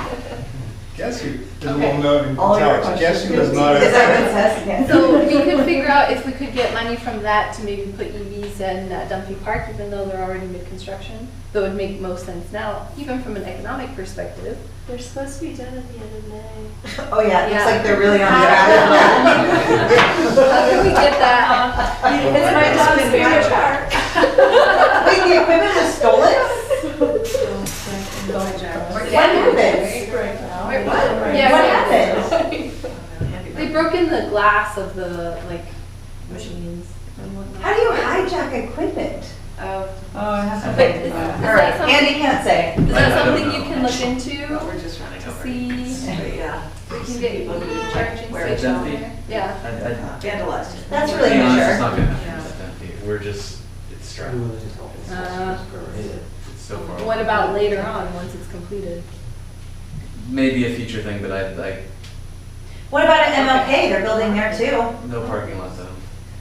Guess who? There's a Okay. little note in All your italics. Guess who does questions. not? Is that what it says again? So we could figure out if we could get money from that to maybe put EVs in Dumpy Park, even though they're already mid-construction. That would make most sense now, even from an economic perspective. They're supposed to be done at the end of May. Oh, yeah, it looks Yeah. like they're really on track. How can we get that? It's my dog's favorite part. Wait, the equipment was stolen? What happened? Wait, what? Yeah, What right. happened? They broke in the glass of the, like, machines and whatnot. How do you hijack equipment? Oh, Okay. Is All that right, something- Andy can't say. Is I that don't something know. you can look into we're just running to over. see? Yeah. We can get EV charging Where? station on Dumpy? there? Yeah. Vandalized. That's To really be honest, it's mature. not gonna happen at 10 feet. We're just, it's strapped. It's so far. What about later on, once it's completed? Maybe a future thing, but I What about at MLK? They're building there too. no parking lots of them.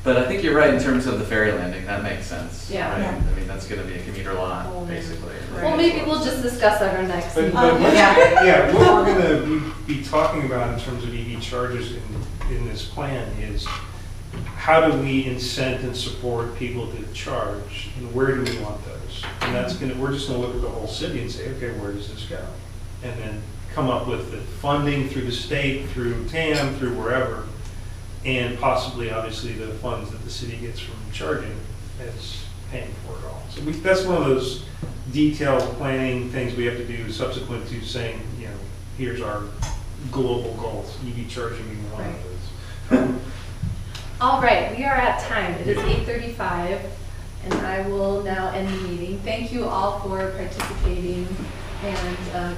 But I think you're right in terms of the Ferry-Landing, that makes sense. Yeah. right? Yeah. I mean, that's gonna be a commuter lot, basically. Well, maybe we'll just discuss at our next But, meeting. but Yeah. yeah, what we're gonna be talking about in terms of EV chargers in this plan is how do we incent and support people to charge, and where do we want those? And that's we're just gonna look at the whole city and say, okay, where does this go? And then come up with the funding through the state, through TAM, through wherever, and possibly, obviously, the funds that the city gets from charging as paying for it all. So that's one of those detailed planning things we have to do subsequent to saying, here's our global goals, EV charging being one of those. All right, we are at time. It is 8:35, and I will now end the meeting. Thank you all for participating and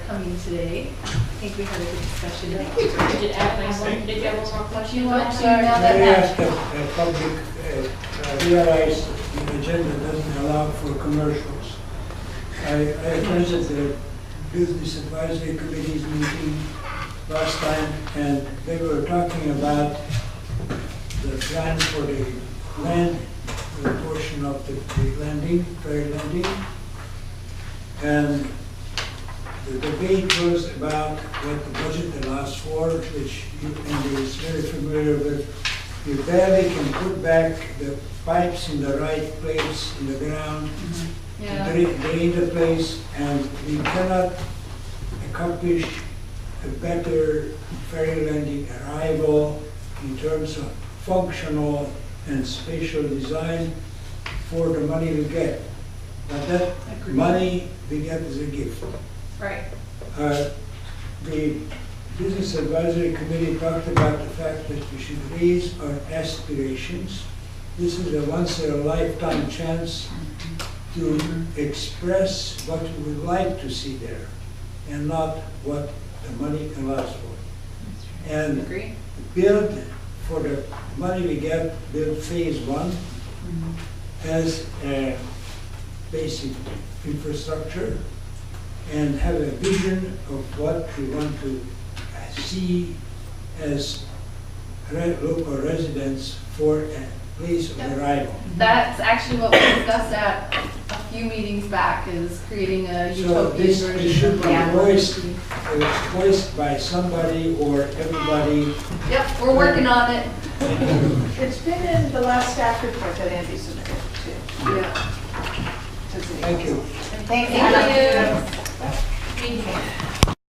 coming today. I think we had a good discussion. Did you have one more question? Do you want to, I'm sorry. now May I that, ask that public realize that the agenda doesn't allow for commercials. I attended the Business Advisory Committee's meeting last time, and they were talking about the plan for the land, the portion of the landing, Ferry-Landing. And the debate was about what the budget allows for, which Andy is very familiar with. You barely can put back the pipes in the right place in the ground, yeah. drain the place, and we cannot accomplish a better Ferry-Landing arrival in terms of functional and spatial design for the money we get. But that money we get is a gift. Right. The Business Advisory Committee talked about the fact that we should raise our aspirations. This is a once-in-a-lifetime chance to express what we would like to see there and not what the money allows for. And Agree. build, for the money we get, build phase one as a basic infrastructure and have a vision of what we want to see as local residents for a place of arrival. That's actually what we discussed at a few meetings back, is creating a So utopian this version should of be voiced by somebody or everybody. Yep, we're working on it. It's been in the last staff report that Andy submitted too. Yeah. Thank you. Thanks, Thank Anna. you.